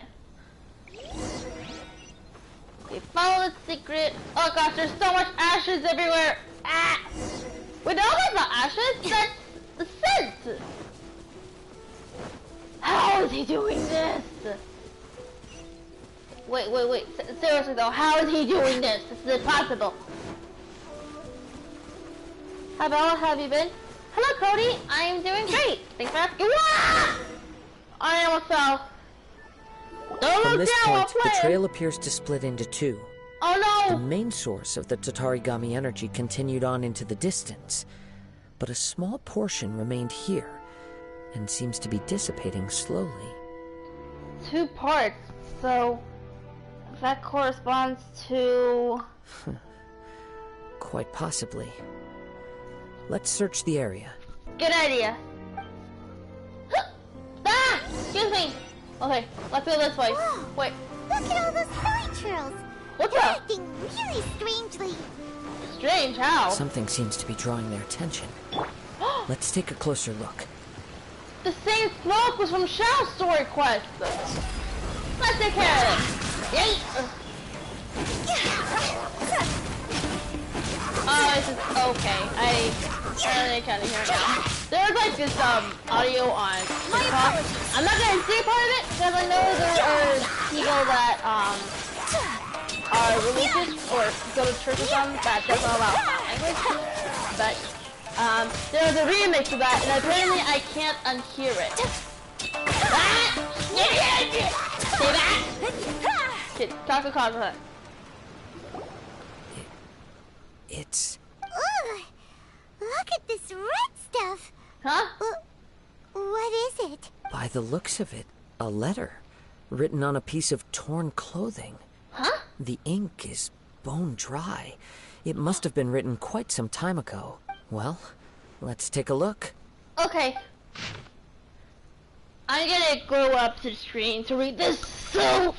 We follow the secret. Oh gosh, there's so much ashes everywhere. Ah! Wait, no, that's not ashes. That's the scent. How is he doing this? Wait. Seriously though, how is he doing this? This is impossible. How Bella, have you been? Hello, Cody. I am doing great. Thanks for asking. Wah! I almost fell. Don't From look this down, point, I'll the play. trail appears to split into two. Oh The no! main source of the Tatarigami energy continued on into the distance, but a small portion remained here, and seems to be dissipating slowly. 2 parts, so that corresponds to... Quite possibly. Let's search the area. Good idea. Ah! Okay, let's go this way. Whoa. Wait, Look at all those fairy churls. what's They're up? acting really strangely. Strange, how? Something seems to be drawing their attention. Let's take a closer look. The same smoke was from Shao's story quest. Let's take care of it. Yay! Oh, this is okay. I really kind of hear it now. There's like this audio on TikTok. I'm not gonna see part of it because I know there are people that are religious or go to church or something that doesn't allow sign language. But there's a remix of that, and apparently I can't unhear it. Say that. Okay, talk to Conrad. It's... Ooh, look at this red stuff. Huh? What is it? By the looks of it, a letter written on a piece of torn clothing. Huh? The ink is bone dry. It must have been written quite some time ago. Well, let's take a look. Okay. I'm gonna go up to the screen to read this. So,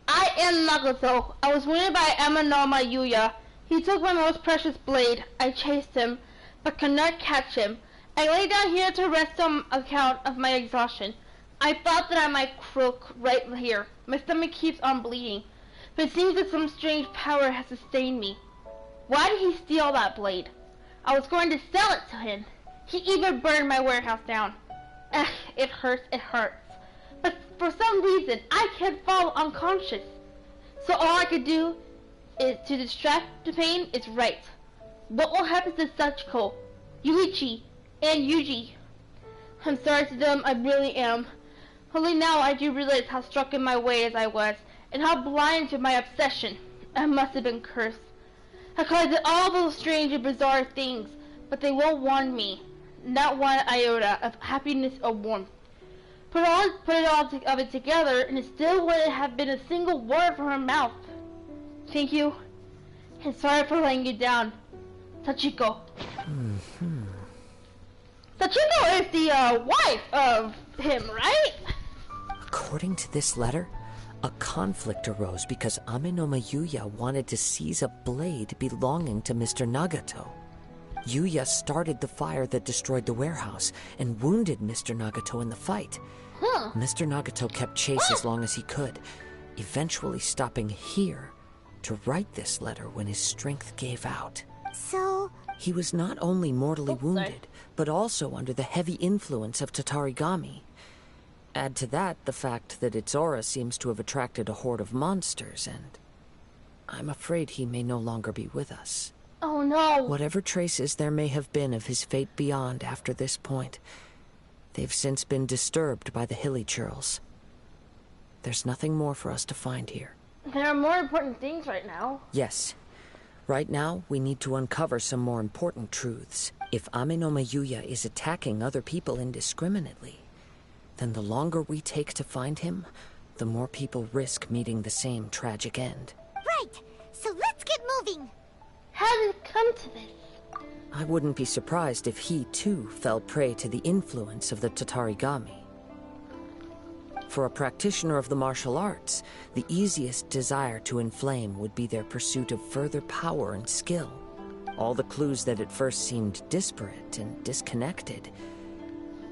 I am Nagato. I was wounded by Amanoma Yuya. He took my most precious blade. I chased him, but could not catch him. I lay down here to rest on account of my exhaustion. I thought that I might croak right here. My stomach keeps on bleeding, but it seems that some strange power has sustained me. Why did he steal that blade? I was going to sell it to him. He even burned my warehouse down. It hurts, it hurts. But for some reason, I can't fall unconscious. So all I could do is to distract the pain is right. What will happen to Sachiko, Yuichi, and Yuji? I'm sorry to them, I really am. Only now I do realize how struck in my ways I was, and how blind to my obsession. I must have been cursed. I caused all those strange and bizarre things, but they won't warn me. Not one iota of happiness or warmth. Put it all of it together, and it still wouldn't have been a single word from her mouth. Thank you, and sorry for letting you down, Sachiko. Sachiko is the wife of him, right? According to this letter, a conflict arose because Amenoma Yuya wanted to seize a blade belonging to Mr. Nagato. Yuya started the fire that destroyed the warehouse and wounded Mr. Nagato in the fight. Mr. Nagato kept chase as long as he could, eventually stopping here to write this letter when his strength gave out. So... He was not only mortally wounded, but also under the heavy influence of Tatarigami. Add to that the fact that its aura seems to have attracted a horde of monsters, and I'm afraid he may no longer be with us. Oh no! Whatever traces there may have been of his fate beyond after this point, they've since been disturbed by the hilly churls. There's nothing more for us to find here. There are more important things right now. Yes. Right now, we need to uncover some more important truths. If Amenoma Yuya is attacking other people indiscriminately, then the longer we take to find him, the more people risk meeting the same tragic end. Right! So let's get moving! How did it come to this? I wouldn't be surprised if he, too, fell prey to the influence of the Tatarigami. For a practitioner of the martial arts, the easiest desire to inflame would be their pursuit of further power and skill. All the clues that at first seemed disparate and disconnected,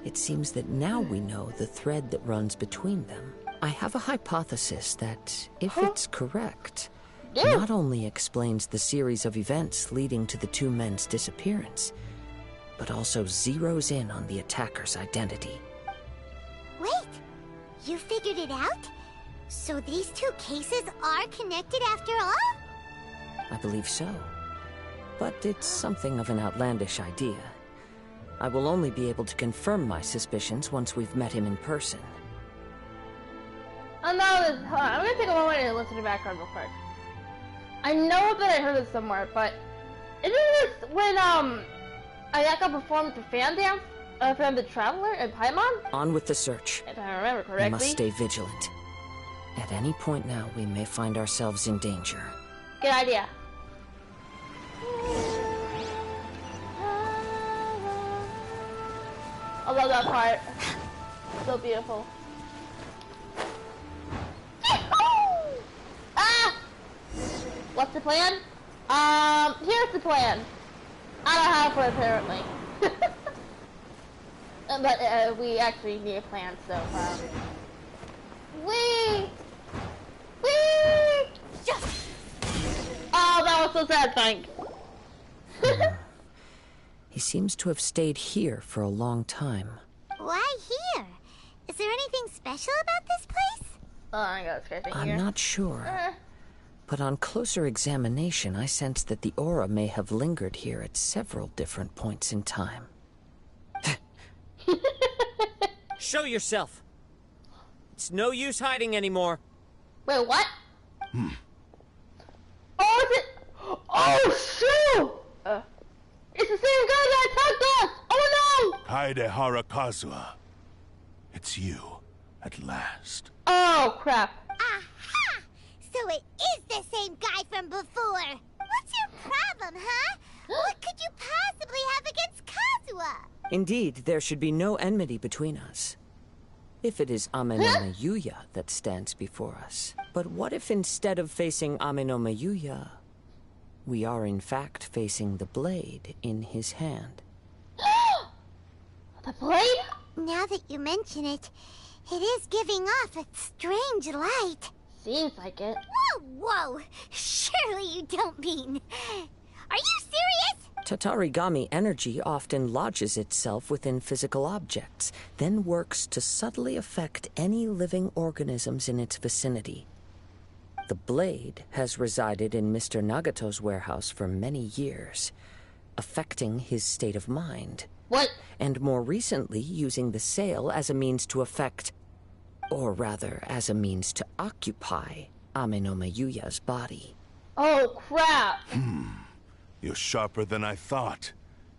it seems that now we know the thread that runs between them. I have a hypothesis that, if it's correct, not only explains the series of events leading to the two men's disappearance, but also zeroes in on the attacker's identity. Wait! You figured it out? So these two cases are connected after all? I believe so. But it's something of an outlandish idea. I will only be able to confirm my suspicions once we've met him in person. Oh no, hold on. I'm gonna take a moment and listen to the background real quick. I know that I heard this somewhere, but isn't this when Ayaka performed the fan dance from the Traveler in Paimon? On with the search. If I remember correctly. We must stay vigilant. At any point now, we may find ourselves in danger. Good idea. I love that part. So beautiful. Ah! What's the plan? Here's the plan. I don't have one apparently. But we actually need a plan, so wait! Oh, that was so satisfying. He seems to have stayed here for a long time. Why here? Is there anything special about this place? Oh my god, it's crazy here. I'm not sure. But on closer examination, I sense that the aura may have lingered here at several different points in time. Show yourself. It's no use hiding anymore. Wait, what? Oh, is it? Oh, shoot! It's the same guy that attacked us! Oh no! Kaedehara Kazuha. It's you, at last. Oh, crap. Aha! So it is the same guy from before. What's your problem, huh? What could you possibly have against Kazuha? Indeed, there should be no enmity between us. If it is Ame-no Yuya that stands before us. But what if instead of facing Ame-no Yuya, we are in fact facing the blade in his hand? The blade? Now that you mention it, it is giving off a strange light. Seems like it. Whoa! Surely you don't mean... Are you serious? Tatarigami energy often lodges itself within physical objects, then works to subtly affect any living organisms in its vicinity. The blade has resided in Mr. Nagato's warehouse for many years, affecting his state of mind. What? And more recently, using the sale as a means to affect, or rather, as a means to occupy, Ame-no Yuya's body. Oh, crap. You're sharper than I thought.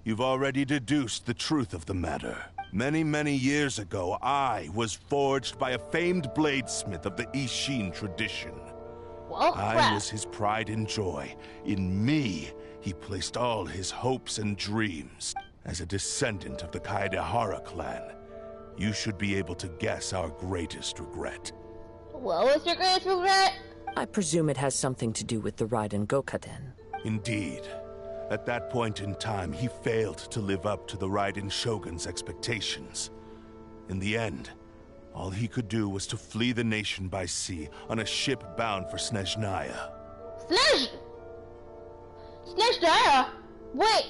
You've already deduced the truth of the matter. Many, many years ago, I was forged by a famed bladesmith of the Ishin tradition. Well, crap. I was his pride and joy. In me, he placed all his hopes and dreams. As a descendant of the Kaedehara clan, you should be able to guess our greatest regret. What was your greatest regret? I presume it has something to do with the Raiden Gokaden. Indeed. At that point in time, he failed to live up to the Raiden Shogun's expectations. In the end, all he could do was to flee the nation by sea on a ship bound for Snezhnaya. Snezhnaya? Wait!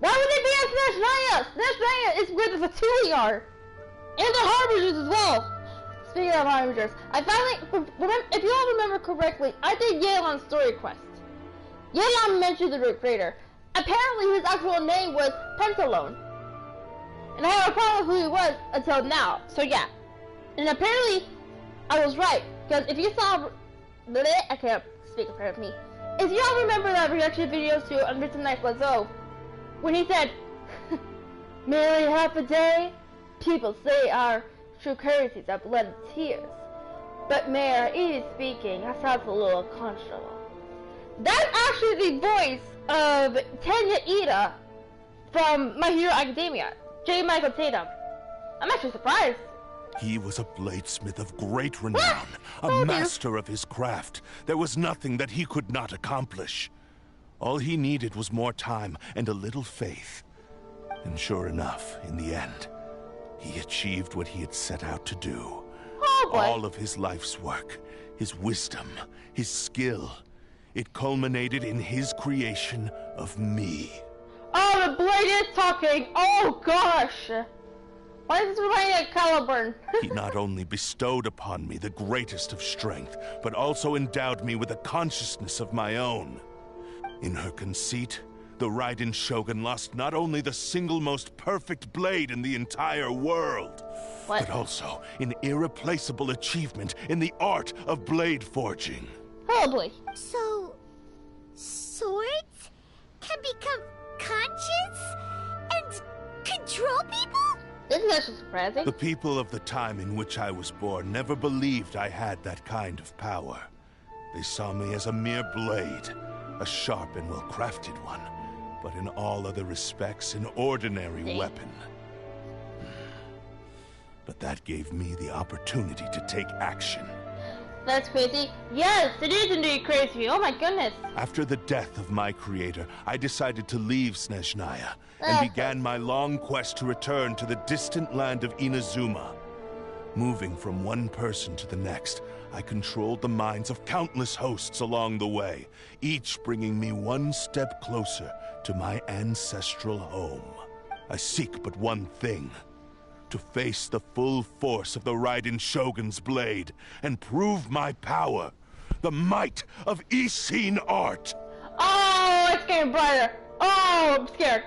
Why would they be at Snezhnaya? Snezhnaya is where the Fatui are! And the Harbingers as well! Speaking of Harbingers, I finally, if you all remember correctly, I did Yeon's story quest. Yeon mentioned the root creator. Apparently his actual name was Pentalone. And I had a problem with who he was until now, so yeah. And apparently, I was right, because if you saw... I can't speak in front of me. If you all remember that reaction videos to Unwritten Night Lazo, when he said, merely half a day, people say our true currencies are blood and tears. But Mayor, it is speaking, that sounds a little controversial. That's actually the voice of Tenya Ida from My Hero Academia, J. Michael Tatum. I'm actually surprised. He was a bladesmith of great renown, a master of his craft. There was nothing that he could not accomplish. All he needed was more time and a little faith. And sure enough, in the end, he achieved what he had set out to do. Oh boy. All of his life's work, his wisdom, his skill, it culminated in his creation of me. Oh, the blade is talking! Oh gosh! Why is this reminding me of Caliburn? He not only bestowed upon me the greatest of strength, but also endowed me with a consciousness of my own. In her conceit, the Raiden Shogun lost not only the single most perfect blade in the entire world, but also an irreplaceable achievement in the art of blade forging. Probably. So, swords can become conscious and control people? Isn't that so surprising? The people of the time in which I was born never believed I had that kind of power. They saw me as a mere blade, a sharp and well-crafted one, but in all other respects an ordinary weapon. But that gave me the opportunity to take action. That's crazy. Yes, it is indeed crazy. Oh my goodness. After the death of my creator, I decided to leave Snezhnaya and began my long quest to return to the distant land of Inazuma. Moving from one person to the next, I controlled the minds of countless hosts along the way, each bringing me one step closer to my ancestral home. I seek but one thing: to face the full force of the Raiden Shogun's blade and prove my power, the might of Ishin art. Oh, it's getting brighter. Oh, I'm scared.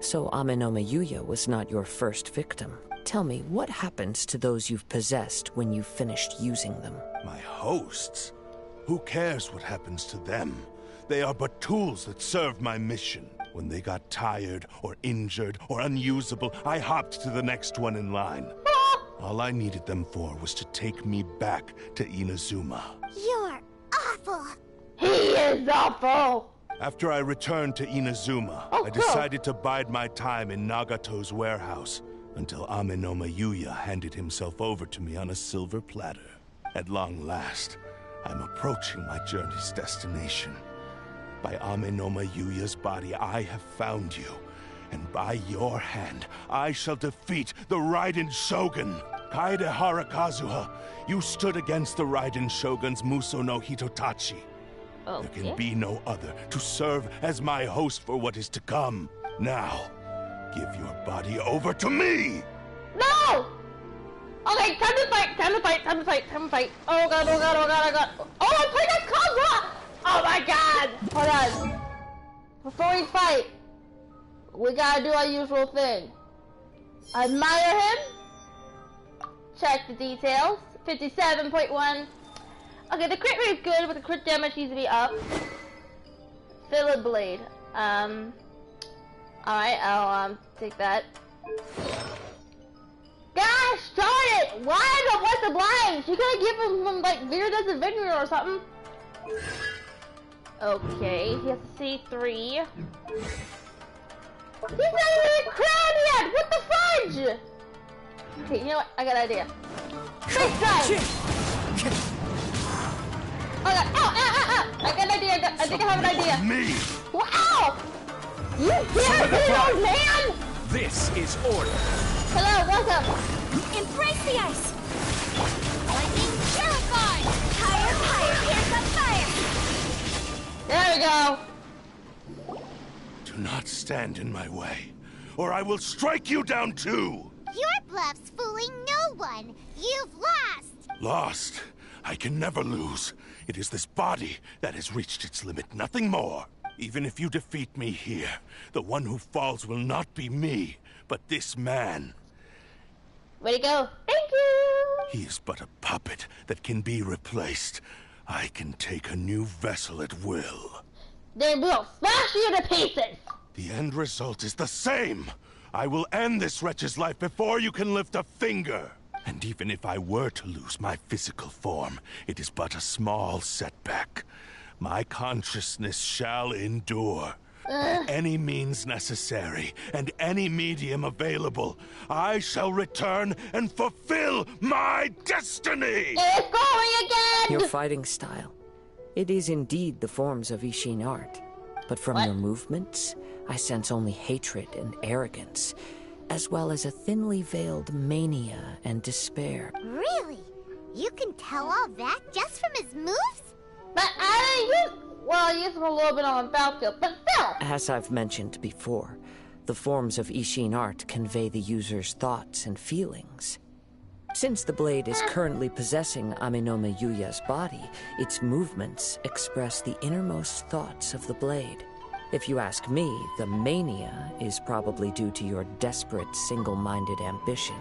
So Amenoma Yuya was not your first victim. Tell me, what happens to those you've possessed when you've finished using them? My hosts? Who cares what happens to them? They are but tools that serve my mission. When they got tired, or injured, or unusable, I hopped to the next one in line. All I needed them for was to take me back to Inazuma. You're awful. He is awful. After I returned to Inazuma, I decided to bide my time in Nagato's warehouse until Amenoma Yuya handed himself over to me on a silver platter. At long last, I'm approaching my journey's destination. By Amenoma Yuya's body, I have found you. And by your hand, I shall defeat the Raiden Shogun. Kaedehara Kazuha, you stood against the Raiden Shogun's Muso no Hitotachi. There can be no other to serve as my host for what is to come. Now, give your body over to me! No! Okay, time to fight, time to fight, time to fight, time to fight. Oh god, oh god, oh god, oh god. Oh, I'm playing as Kazuha! Oh my god! Hold on. Before we fight, we gotta do our usual thing. Admire him. Check the details. 57.1. Okay, the crit rate is good, but the crit damage needs to be up. Fill a blade. Alright, I'll take that. Gosh darn it! Why the what's the blind? You gotta give him some like Vera doesn't Vigor or something. Okay, he has to see 3. He's not even in crown yet! What the fudge? Okay, you know what? I got an idea. Face time! Oh god, ow, ow, ow, ow! I got an idea, I think I have an idea. Me! Wow! You dare hit old man! This is order. Hello, welcome. Embrace the ice. Lightning terrified. Higher, higher, here's the fire. There we go. Do not stand in my way, or I will strike you down too! Your bluff's fooling no one. You've lost. Lost? I can never lose. It is this body that has reached its limit, nothing more. Even if you defeat me here, the one who falls will not be me, but this man. Way to go. Thank you. He is but a puppet that can be replaced. I can take a new vessel at will. Then we'll smash you to pieces. The end result is the same. I will end this wretch's life before you can lift a finger. And even if I were to lose my physical form, it is but a small setback. My consciousness shall endure. By any means necessary, and any medium available, I shall return and fulfill my destiny! It's going again! Your fighting style. It is indeed the forms of Ishin art. But from your movements, I sense only hatred and arrogance, as well as a thinly veiled mania and despair. Really? You can tell all that just from his moves? But I didn't use... Well, I used them a little bit on the battlefield, but still! As I've mentioned before, the forms of Ishin art convey the user's thoughts and feelings. Since the blade is currently possessing Amenoma Yuya's body, its movements express the innermost thoughts of the blade. If you ask me, the mania is probably due to your desperate, single-minded ambition.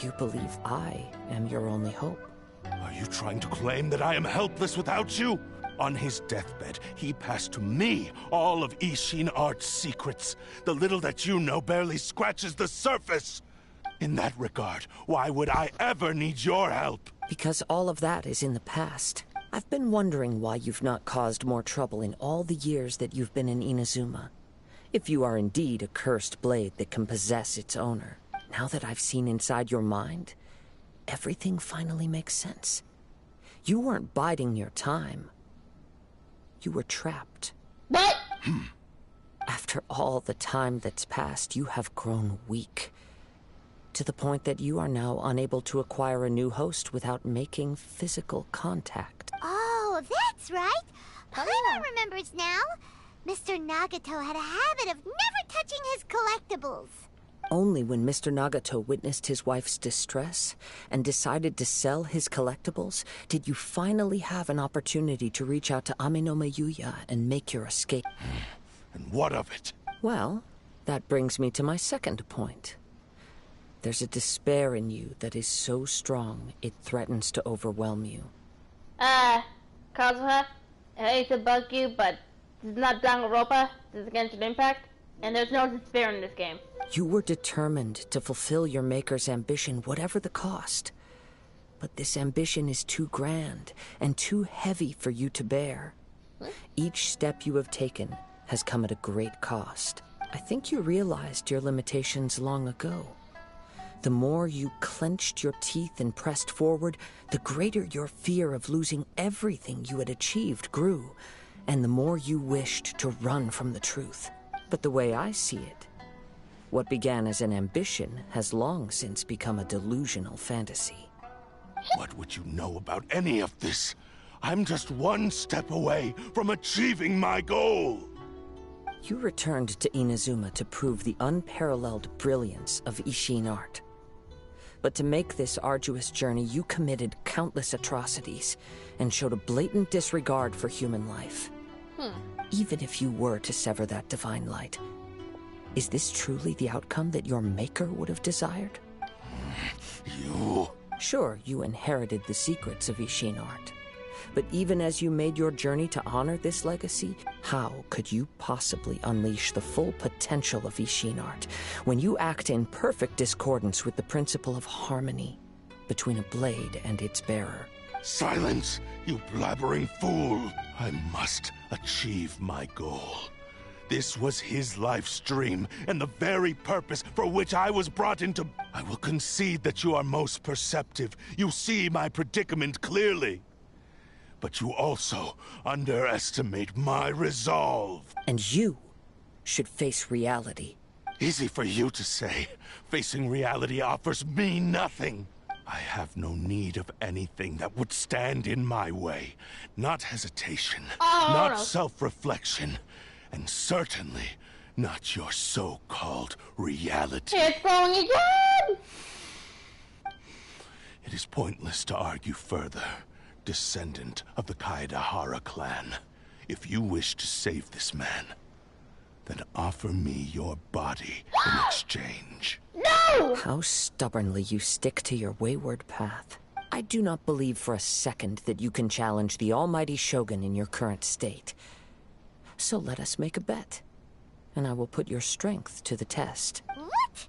You believe I am your only hope. Are you trying to claim that I am helpless without you? On his deathbed, he passed to me all of Ishin art's secrets. The little that you know barely scratches the surface. In that regard, why would I ever need your help? Because all of that is in the past. I've been wondering why you've not caused more trouble in all the years that you've been in Inazuma. If you are indeed a cursed blade that can possess its owner. Now that I've seen inside your mind, everything finally makes sense. You weren't biding your time. You were trapped. What? After all the time that's passed, you have grown weak. To the point that you are now unable to acquire a new host without making physical contact. Oh, that's right. Paimon remembers now. Mr. Nagato had a habit of never touching his collectibles. Only when Mr. Nagato witnessed his wife's distress and decided to sell his collectibles did you finally have an opportunity to reach out to Amenoma Yuya and make your escape. And what of it? Well, that brings me to my second point. There's a despair in you that is so strong it threatens to overwhelm you. Kazuha, I hate to bug you, but this is not Danganronpa, this is Genshin Impact, and there's no despair in this game. You were determined to fulfill your maker's ambition, whatever the cost. But this ambition is too grand and too heavy for you to bear. Each step you have taken has come at a great cost. I think you realized your limitations long ago. The more you clenched your teeth and pressed forward, the greater your fear of losing everything you had achieved grew, and the more you wished to run from the truth. But the way I see it, what began as an ambition has long since become a delusional fantasy. What would you know about any of this? I'm just one step away from achieving my goal! You returned to Inazuma to prove the unparalleled brilliance of Ishin art. But to make this arduous journey, you committed countless atrocities and showed a blatant disregard for human life. Even if you were to sever that divine light, is this truly the outcome that your maker would have desired? You... Sure, you inherited the secrets of Ishin art. But even as you made your journey to honor this legacy, how could you possibly unleash the full potential of Ishin art when you act in perfect discordance with the principle of harmony between a blade and its bearer? Silence, you blabbering fool! I must achieve my goal. This was his life's dream, and the very purpose for which I was brought into... I will concede that you are most perceptive. You see my predicament clearly. But you also underestimate my resolve. And you should face reality. Easy for you to say. Facing reality offers me nothing. I have no need of anything that would stand in my way. Not hesitation, not self-reflection, and certainly not your so-called reality. It's going again! It is pointless to argue further, descendant of the Kaedahara clan. If you wish to save this man, then offer me your body in exchange. No! How stubbornly you stick to your wayward path. I do not believe for a second that you can challenge the almighty Shogun in your current state. So let us make a bet, and I will put your strength to the test. What?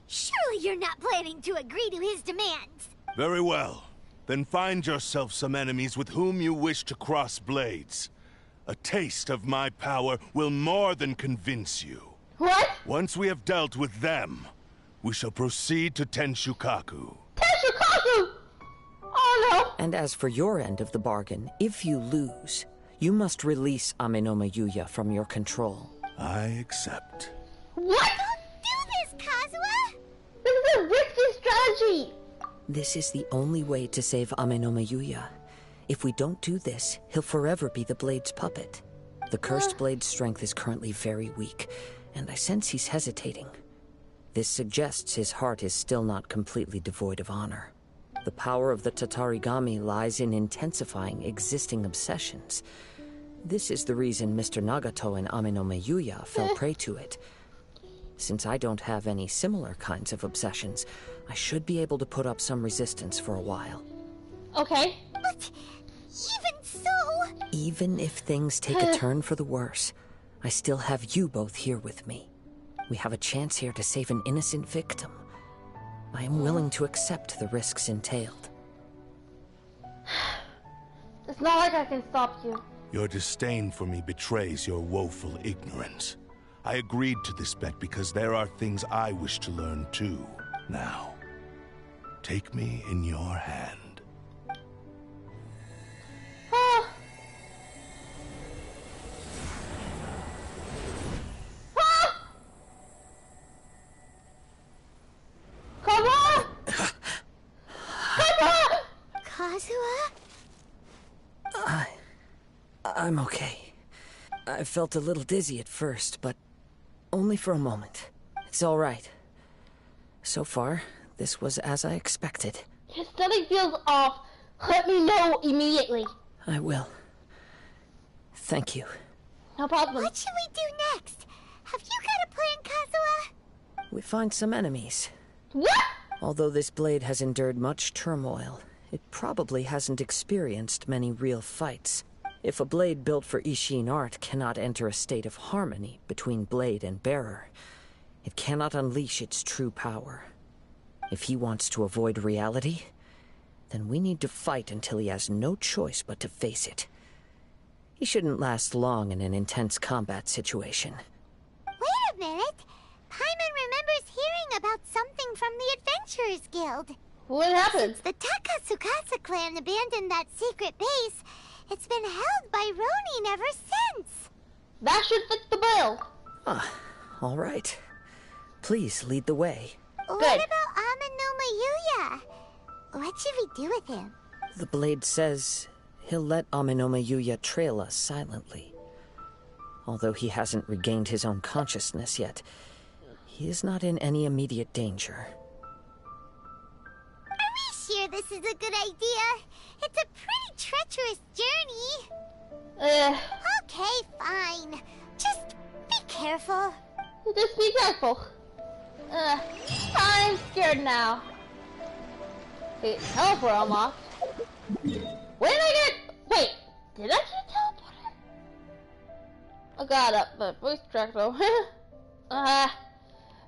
Surely you're not planning to agree to his demands. Very well. Then find yourself some enemies with whom you wish to cross blades. A taste of my power will more than convince you. What? Once we have dealt with them, we shall proceed to Tenshukaku. Tenshukaku! Oh no! And as for your end of the bargain, if you lose, you must release Amenoma Yuya from your control. I accept. What? Don't do this, Kazuha! This is a risky strategy! This is the only way to save Amenoma Yuya. If we don't do this, he'll forever be the Blade's puppet. The Cursed Blade's strength is currently very weak, and I sense he's hesitating. This suggests his heart is still not completely devoid of honor. The power of the Tatarigami lies in intensifying existing obsessions. This is the reason Mr. Nagato and Amenoma Yuya fell prey to it. Since I don't have any similar kinds of obsessions, I should be able to put up some resistance for a while. Okay. But even so... Even if things take a turn for the worse, I still have you both here with me. We have a chance here to save an innocent victim. I am willing to accept the risks entailed. It's not like I can stop you. Your disdain for me betrays your woeful ignorance. I agreed to this bet because there are things I wish to learn too. Now, take me in your hand. Ah. Ah. Come on! Come on! Kazuha? I'm okay. I felt a little dizzy at first, but only for a moment. It's all right. So far, this was as I expected. If something feels off, let me know immediately. I will. Thank you. No problem. What should we do next? Have you got a plan, Kazuha? We find some enemies. What? Although this blade has endured much turmoil, it probably hasn't experienced many real fights. If a blade built for Ishin art cannot enter a state of harmony between blade and bearer, it cannot unleash its true power. If he wants to avoid reality, then we need to fight until he has no choice but to face it. He shouldn't last long in an intense combat situation. Wait a minute. Paimon remembers hearing about something from the Adventurers Guild. What happened? Since the Takatsukasa clan abandoned that secret base, it's been held by Ronin ever since. That should fit the bill. Ah, all right. Please lead the way. What Good. about Ameno Mayuya? What should we do with him? The blade says he'll let Amenoma Yuya trail us silently. Although he hasn't regained his own consciousness yet, he is not in any immediate danger. Are we sure this is a good idea? It's a pretty treacherous journey. Okay, fine. Just be careful. Just be careful. I'm scared now. Wait, teleport unlocked. Where did I get? Wait, did I get teleported? I got up, but voice track though.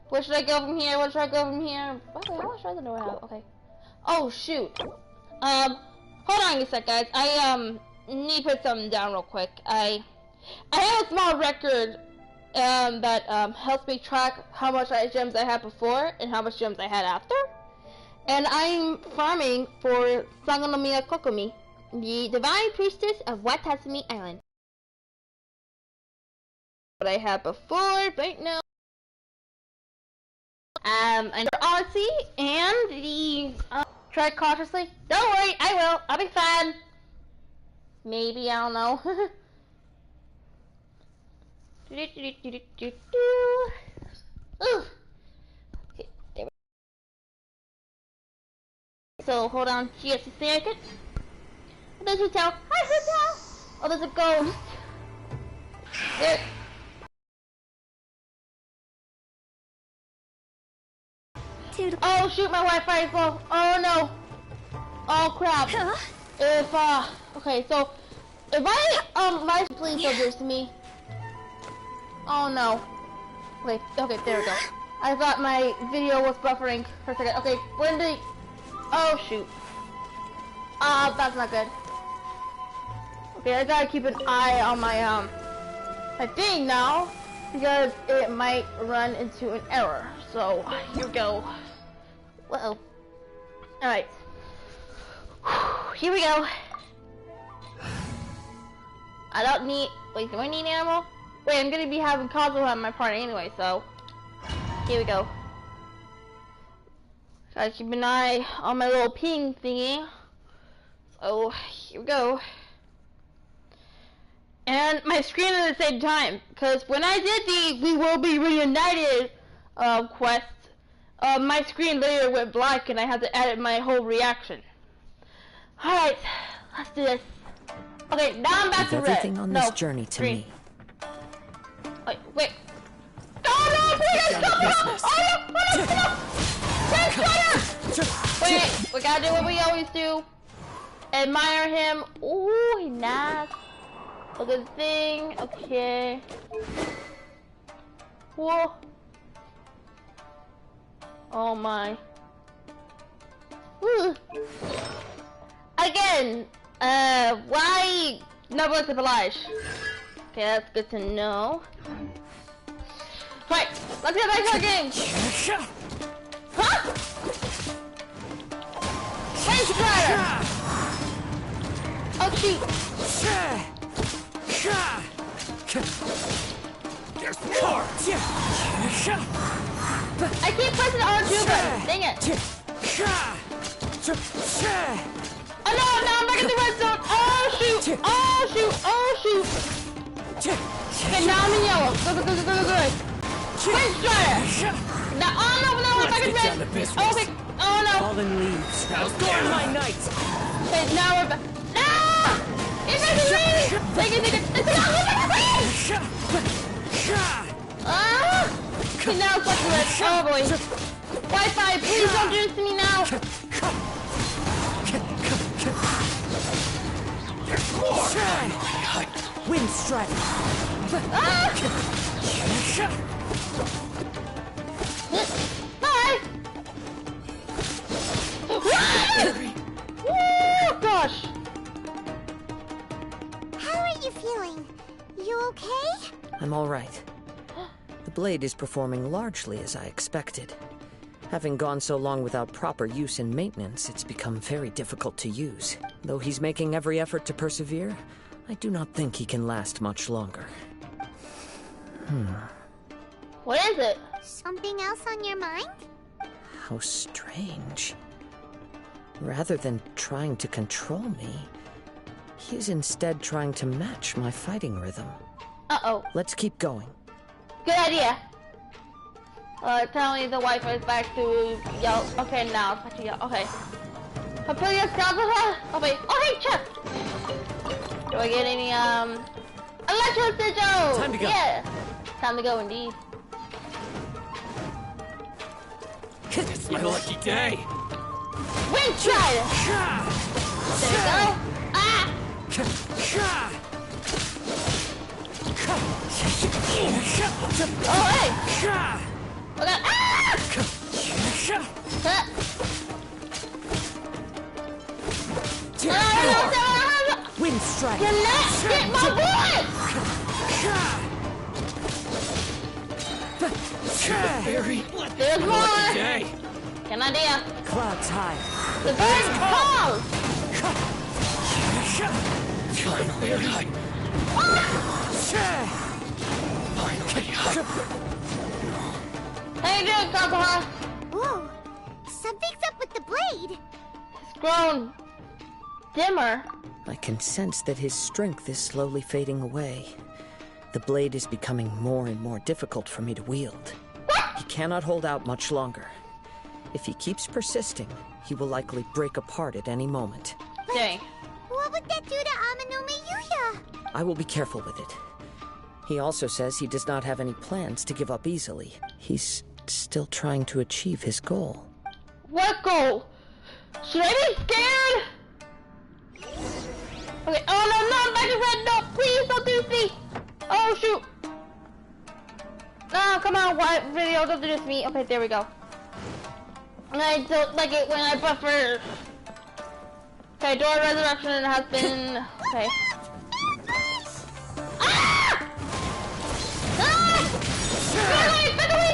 Where should I go from here? Where should I go from here? Okay, how much do I have? Okay. Oh shoot. Hold on a sec, guys. I need to put something down real quick. I have a small record that helps me track how much gems I had before and how much gems I had after. And I'm farming for Sangonomiya Kokomi, the divine priestess of Watatsumi Island. What I had before, right now. And Odyssey and the try cautiously. Don't worry, I will. I'll be fine. Maybe, I don't know. Ooh. Okay, there we go. So hold on just a second. There's a hotel. Hi, hotel. Oh, there's a ghost. There. Oh shoot, my Wi-Fi is low. Oh no. Oh crap. If okay, so if I live, please don't do this to me. Oh no. Wait, okay, there we go. I thought my video was buffering for a second. Okay, when did? Oh shoot. That's not good. Okay, I gotta keep an eye on my my thing now because it might run into an error. So here we go. Whoa. Alright. Here we go. I don't need... Wait, do I need animal? Wait, I'm gonna be having Kazuha in my party anyway, so... Here we go. Gotta keep an eye on my little ping thingy. So, here we go. And my screen at the same time, because when I did the We Will Be Reunited quest, my screen later went black and I had to edit my whole reaction. Alright, let's do this. Okay, now I'm back to red. Everything on this journey to green. me. Wait, wait. Oh no, please! Wait, we gotta do what we always do. Admire him. Ooh, he's nice. A good thing. Okay. Whoa. Oh my. Woo. Again, why Novelist of Elish? Okay, that's good to know. Right, let's get back to our game. Huh? Strider! Oh shoot! There's more! I keep pressing R2 button. Dang it! Oh no! Now I'm back in the red zone. Oh shoot! Oh shoot! Oh shoot! Okay, now I'm in yellow. Good. Wind Strider! Now, oh no! I'm back in red. Oh, okay. Oh no! Fallen leaves. Storm my night! Okay, now we're back. No! It's back in red! Take it! It's not Ah! Okay, now it's back in red. Oh boy. Wi-Fi, please don't do this to me now. Wind strike! Ah! Bye! Oh gosh! How are you feeling? You okay? I'm all right. The blade is performing largely as I expected. Having gone so long without proper use and maintenance, it's become very difficult to use. Though he's making every effort to persevere, I do not think he can last much longer. What is it? Something else on your mind? How strange. Rather than trying to control me, he is instead trying to match my fighting rhythm. Uh-oh. Let's keep going. Good idea. Tell me the Wi-Fi is back to yellow. Okay, now it's back to yellow. Okay. Complete your scalpel. Oh wait. Okay, check. Do I get any electro sigil? Time to go. Yeah. Time to go indeed. It's my lucky day! Wind Strider! There we go. Ah! Oh hey! Okay. Ah! Wind strike! You're not get my bullet! There's more! Day. An idea. Clouds high. The bird calls! Finally, How you doing, Kazuha? Whoa, something's up with the blade. It's grown dimmer. I can sense that his strength is slowly fading away. The blade is becoming more and more difficult for me to wield. He cannot hold out much longer. If he keeps persisting, he will likely break apart at any moment. Dang. What would that do to Amanome Yuya? I will be careful with it. He also says he does not have any plans to give up easily. He's still trying to achieve his goal. What goal? Should I be scared? Okay, oh no, I'm back in red. No, please don't do this to me. Oh shoot. No, come on, what video? Don't do this to me. Okay, there we go. I don't like it when I buffer. Okay, door resurrection has been. Okay. Ah! Ah! Back away!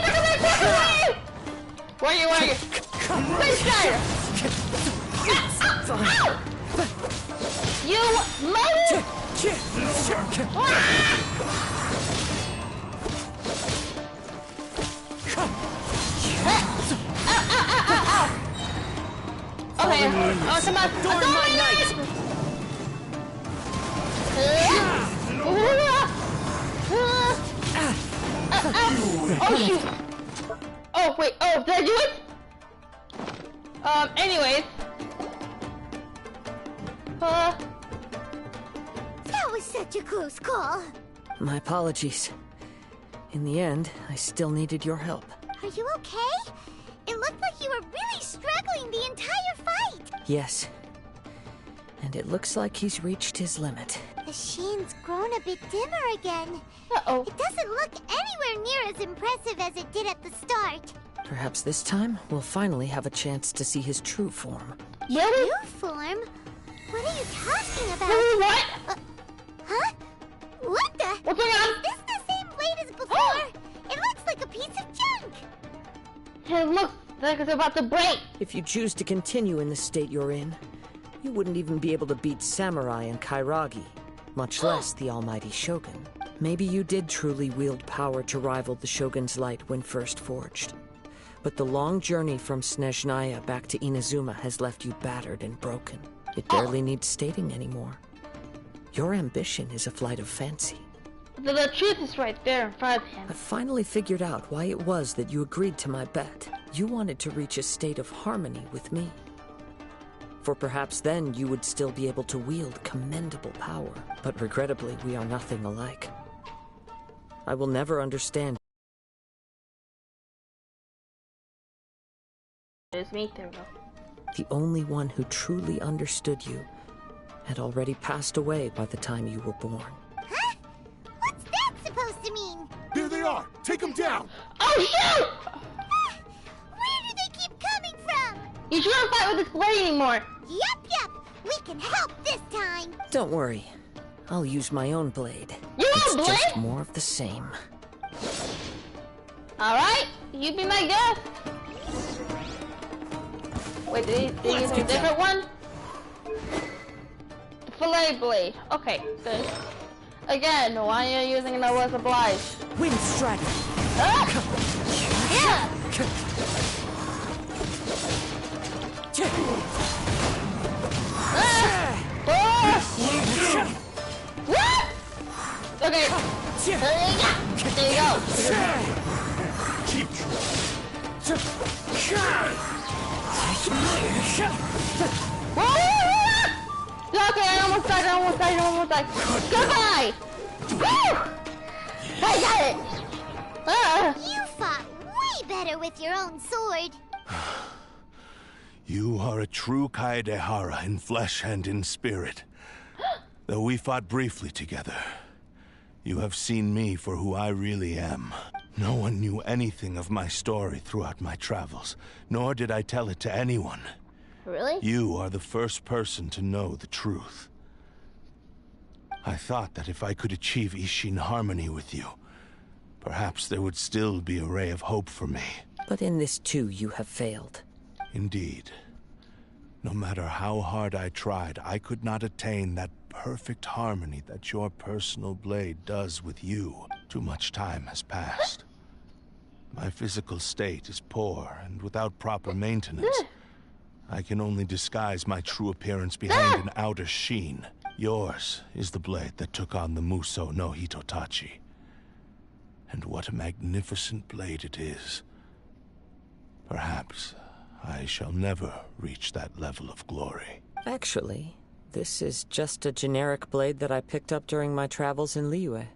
Where are you? Wind Strider! Ow! You mother! Okay, oh come on! Adorn my night! Oh shoot! Oh wait, oh did I do it? Anyways. That was such a close call. My apologies. In the end, I still needed your help. Are you okay? It looked like you were really struggling the entire fight. Yes. And it looks like he's reached his limit. The sheen's grown a bit dimmer again. Uh-oh. It doesn't look anywhere near as impressive as it did at the start. Perhaps this time, we'll finally have a chance to see his true form. Really? New form? What are you talking about? What? Huh? What the? What's going on? Is this the same blade as before? It looks like a piece of junk. It looks like it's about to break. If you choose to continue in the state you're in, you wouldn't even be able to beat Samurai and Kairagi, much less the almighty Shogun. Maybe you did truly wield power to rival the Shogun's light when first forged. But the long journey from Snezhnaya back to Inazuma has left you battered and broken. It barely needs stating anymore. Your ambition is a flight of fancy. The truth is right there in front of him. I finally figured out why it was that you agreed to my bet. You wanted to reach a state of harmony with me. For perhaps then you would still be able to wield commendable power. But regrettably, we are nothing alike. I will never understand. It's me, there we go. The only one who truly understood you had already passed away by the time you were born. Huh? What's that supposed to mean? There they are! Take them down! Oh shoot! Where do they keep coming from? You shouldn't fight with this blade anymore. Yep. We can help this time. Don't worry. I'll use my own blade. You It's want a blade? just more of the same. Alright, you be my guest. Wait, did he use a different one? Fillet blade. Okay, good. Again, why are you using no as obliged? Wind strike! Ah! Yeah! Ah! Ah! What? Okay. There you go. Okay, I almost died. Goodbye! Woo! I got it! You fought way better with your own sword. You are a true Kaedehara in flesh and in spirit. Though we fought briefly together, you have seen me for who I really am. No one knew anything of my story throughout my travels, nor did I tell it to anyone. Really? You are the first person to know the truth. I thought that if I could achieve Ishin harmony with you, perhaps there would still be a ray of hope for me. But in this too, you have failed. Indeed. No matter how hard I tried, I could not attain that perfect harmony that your personal blade does with you. Too much time has passed. My physical state is poor, and without proper maintenance, I can only disguise my true appearance behind an outer sheen. Yours is the blade that took on the Muso no Hitotachi. And what a magnificent blade it is. Perhaps I shall never reach that level of glory. Actually, this is just a generic blade that I picked up during my travels in Liyue.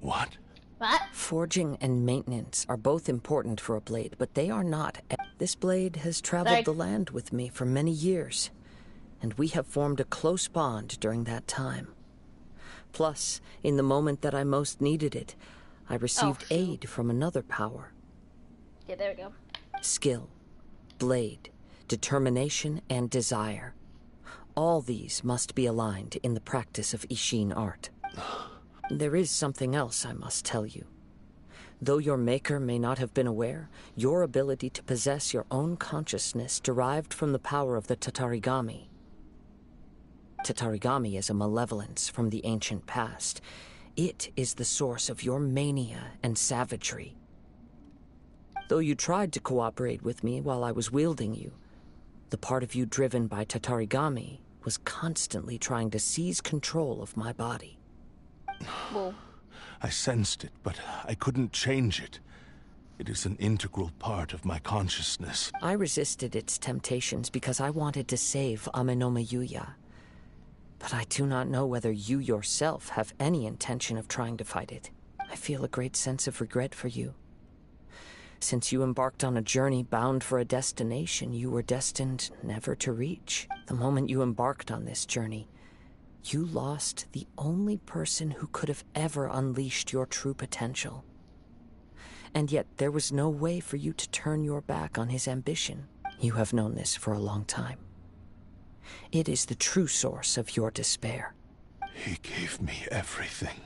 What? What? Forging and maintenance are both important for a blade, but they are not. This blade has traveled the land with me for many years, and we have formed a close bond during that time. Plus, in the moment that I most needed it, I received aid from another power. Yeah, there we go. Skill, blade, determination, and desire. All these must be aligned in the practice of Ishin art. There is something else I must tell you. Though your maker may not have been aware, your ability to possess your own consciousness derived from the power of the Tatarigami. Tatarigami is a malevolence from the ancient past. It is the source of your mania and savagery. Though you tried to cooperate with me while I was wielding you, the part of you driven by Tatarigami was constantly trying to seize control of my body. Whoa. I sensed it, but I couldn't change it. It is an integral part of my consciousness. I resisted its temptations because I wanted to save Amenoma Yuya. But I do not know whether you yourself have any intention of trying to fight it. I feel a great sense of regret for you. Since you embarked on a journey bound for a destination you were destined never to reach. The moment you embarked on this journey, you lost the only person who could have ever unleashed your true potential. And yet there was no way for you to turn your back on his ambition. You have known this for a long time. It is the true source of your despair. He gave me everything.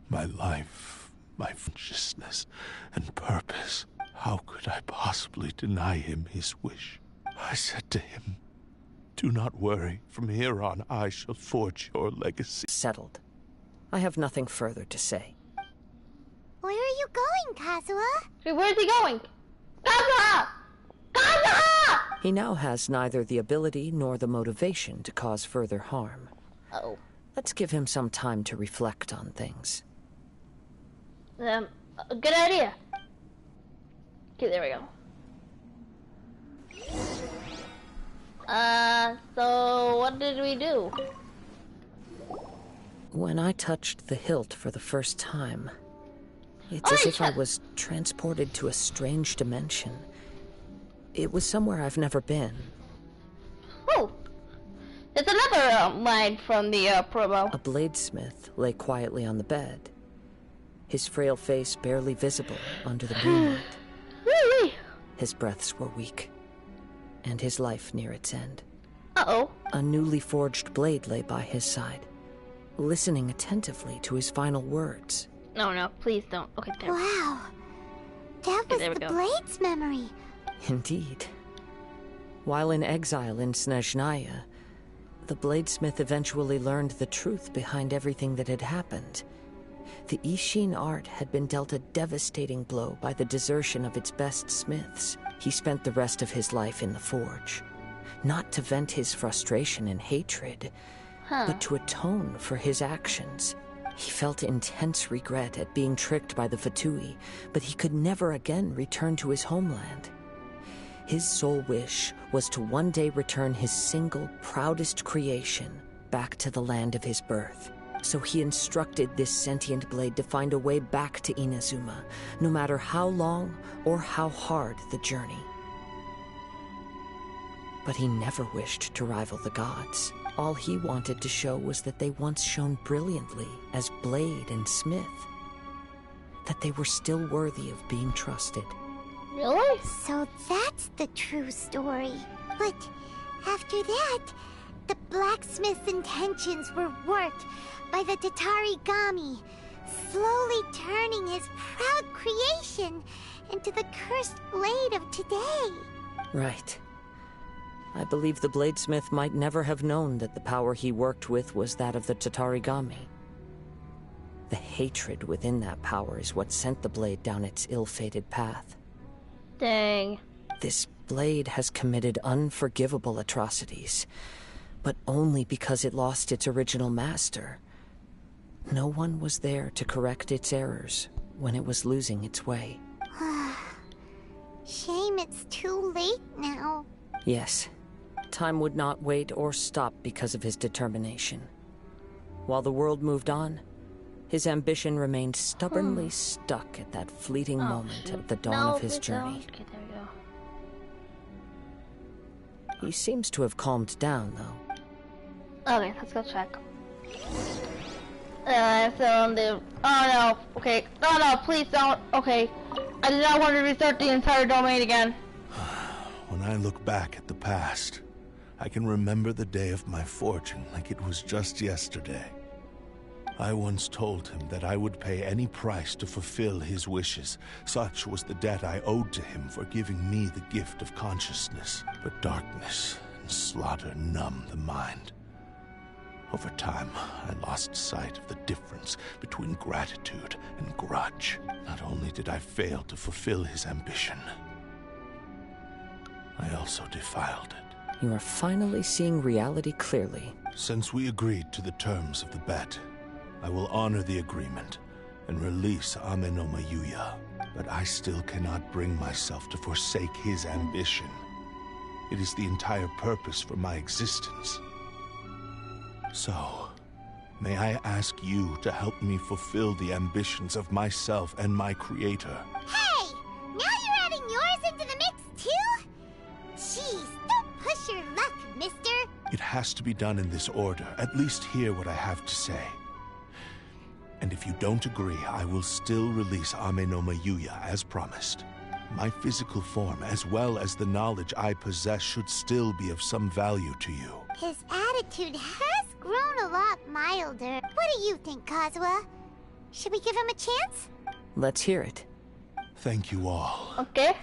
My life, my consciousness, and purpose. How could I possibly deny him his wish? I said to him, "Do not worry. From here on, I shall forge your legacy." Settled. I have nothing further to say. Where are you going, Kazuha? Hey, where's he going? Kazuha! Kazuha! He now has neither the ability nor the motivation to cause further harm. Oh. Let's give him some time to reflect on things. A good idea. Okay, there we go. So what did we do? When I touched the hilt for the first time, it's as if I was transported to a strange dimension. It was somewhere I've never been. Oh, there's another line from the promo. A bladesmith lay quietly on the bed, his frail face barely visible under the moonlight. His breaths were weak, and his life near its end. Uh-oh. A newly forged blade lay by his side, listening attentively to his final words. No, please don't. Okay, there. Wow. That was the Blade's memory. Indeed. While in exile in Snezhnaya, the bladesmith eventually learned the truth behind everything that had happened. The Ishin art had been dealt a devastating blow by the desertion of its best smiths. He spent the rest of his life in the forge, not to vent his frustration and hatred, but to atone for his actions. He felt intense regret at being tricked by the Fatui, but he could never again return to his homeland. His sole wish was to one day return his single, proudest creation back to the land of his birth. So he instructed this sentient blade to find a way back to Inazuma, no matter how long or how hard the journey. But he never wished to rival the gods. All he wanted to show was that they once shone brilliantly as blade and smith, that they were still worthy of being trusted. Really? So that's the true story. But after that, the blacksmith's intentions were worked by the Tatarigami, slowly turning his proud creation into the cursed blade of today. Right. I believe the bladesmith might never have known that the power he worked with was that of the Tatarigami. The hatred within that power is what sent the blade down its ill-fated path. Dang. This blade has committed unforgivable atrocities, but only because it lost its original master. No one was there to correct its errors when it was losing its way. Shame it's too late now. Yes. Time would not wait or stop because of his determination. While the world moved on, his ambition remained stubbornly stuck at that fleeting moment at the dawn of his journey. Okay, there we go. He seems to have calmed down, though. Okay, let's go check. So on the... Oh no, okay. No, please don't. Okay. I did not want to restart the entire domain again. When I look back at the past, I can remember the day of my fortune like it was just yesterday. I once told him that I would pay any price to fulfill his wishes. Such was the debt I owed to him for giving me the gift of consciousness. But darkness and slaughter numb the mind. Over time, I lost sight of the difference between gratitude and grudge. Not only did I fail to fulfill his ambition, I also defiled it. You are finally seeing reality clearly. Since we agreed to the terms of the bet, I will honor the agreement and release Ame no Mayuya. But I still cannot bring myself to forsake his ambition. It is the entire purpose for my existence. So, may I ask you to help me fulfill the ambitions of myself and my creator? Hey! Now you're adding yours into the mix, too? Jeez, don't push your luck, mister. It has to be done in this order. At least hear what I have to say. And if you don't agree, I will still release Ame no Mayuya as promised. My physical form, as well as the knowledge I possess, should still be of some value to you. His attitude has grown a lot milder. What do you think, Kazuha? Should we give him a chance? Let's hear it. Thank you all. Okay.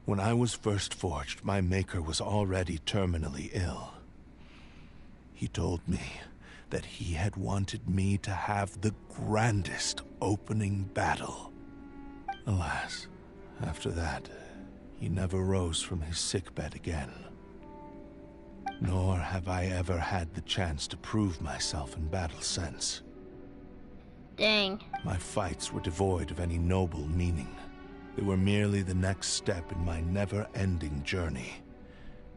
When I was first forged, my maker was already terminally ill. He told me that he had wanted me to have the grandest opening battle. Alas, after that, he never rose from his sickbed again. Nor have I ever had the chance to prove myself in battle since. Dang. My fights were devoid of any noble meaning. They were merely the next step in my never-ending journey.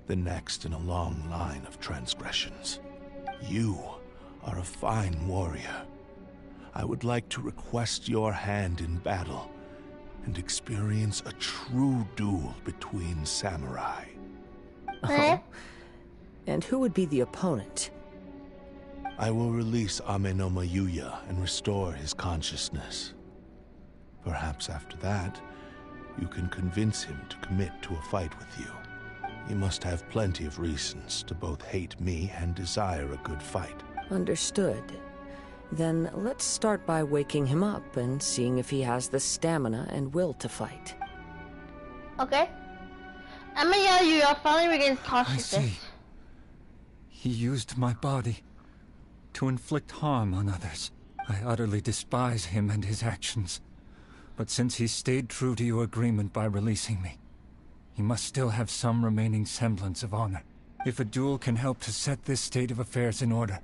The next in a long line of transgressions. You are a fine warrior. I would like to request your hand in battle and experience a true duel between samurai. Oh? And who would be the opponent? I will release Amenoma Yuya and restore his consciousness. Perhaps after that, you can convince him to commit to a fight with you. He must have plenty of reasons to both hate me and desire a good fight. Understood. Then let's start by waking him up and seeing if he has the stamina and will to fight. Okay. Amenoma Yuya finally regains consciousness. I see. He used my body to inflict harm on others. I utterly despise him and his actions. But since he stayed true to your agreement by releasing me, he must still have some remaining semblance of honor. If a duel can help to set this state of affairs in order,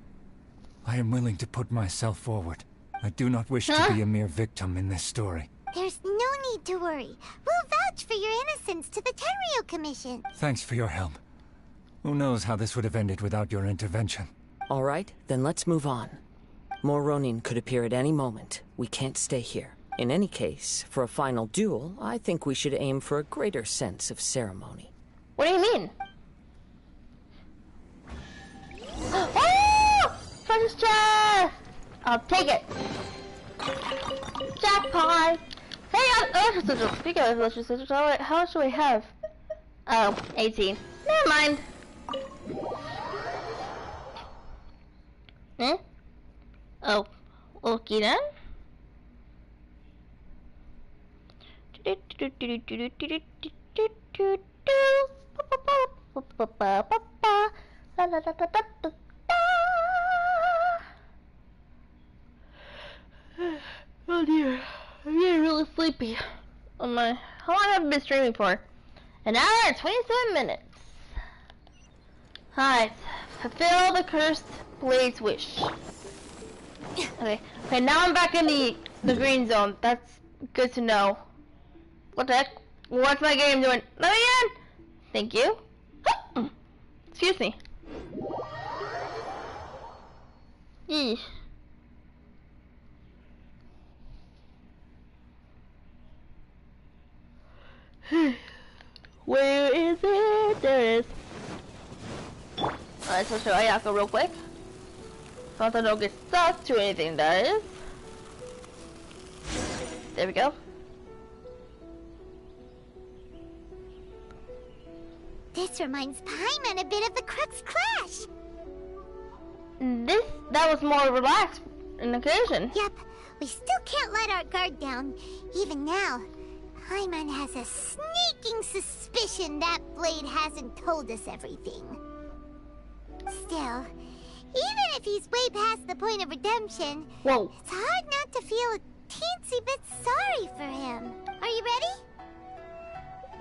I am willing to put myself forward. I do not wish to be a mere victim in this story. There's no need to worry. We'll vouch for your innocence to the Tenryu Commission. Thanks for your help. Who knows how this would have ended without your intervention? All right, then let's move on. More Ronin could appear at any moment. We can't stay here. In any case, for a final duel, I think we should aim for a greater sense of ceremony. What do you mean? Oh! Precious chest! I'll take it. Jackpot! Hey, electric sigil. Speaking of electric sigil, how much do we have? Oh, 18. Never mind. Eh? Oh, okay then. Oh dear, I'm getting really sleepy. How long have I been streaming for? An hour and 27 minutes. Alright, fulfill the cursed blade's wish. Okay, now I'm back in the green zone. That's good to know. What the heck? What's my game doing? Let me in! Thank you. Oh, excuse me. Eesh. Where is it? There it is. Alright, so show Ayako real quick. So I don't get stuck to anything, that is. There we go. This reminds Paimon a bit of the Crux Clash. That was more relaxed an occasion. Yep, we still can't let our guard down. Even now, Paimon has a sneaking suspicion that Blade hasn't told us everything. Still, even if he's way past the point of redemption, whoa, it's hard not to feel a teensy bit sorry for him. Are you ready?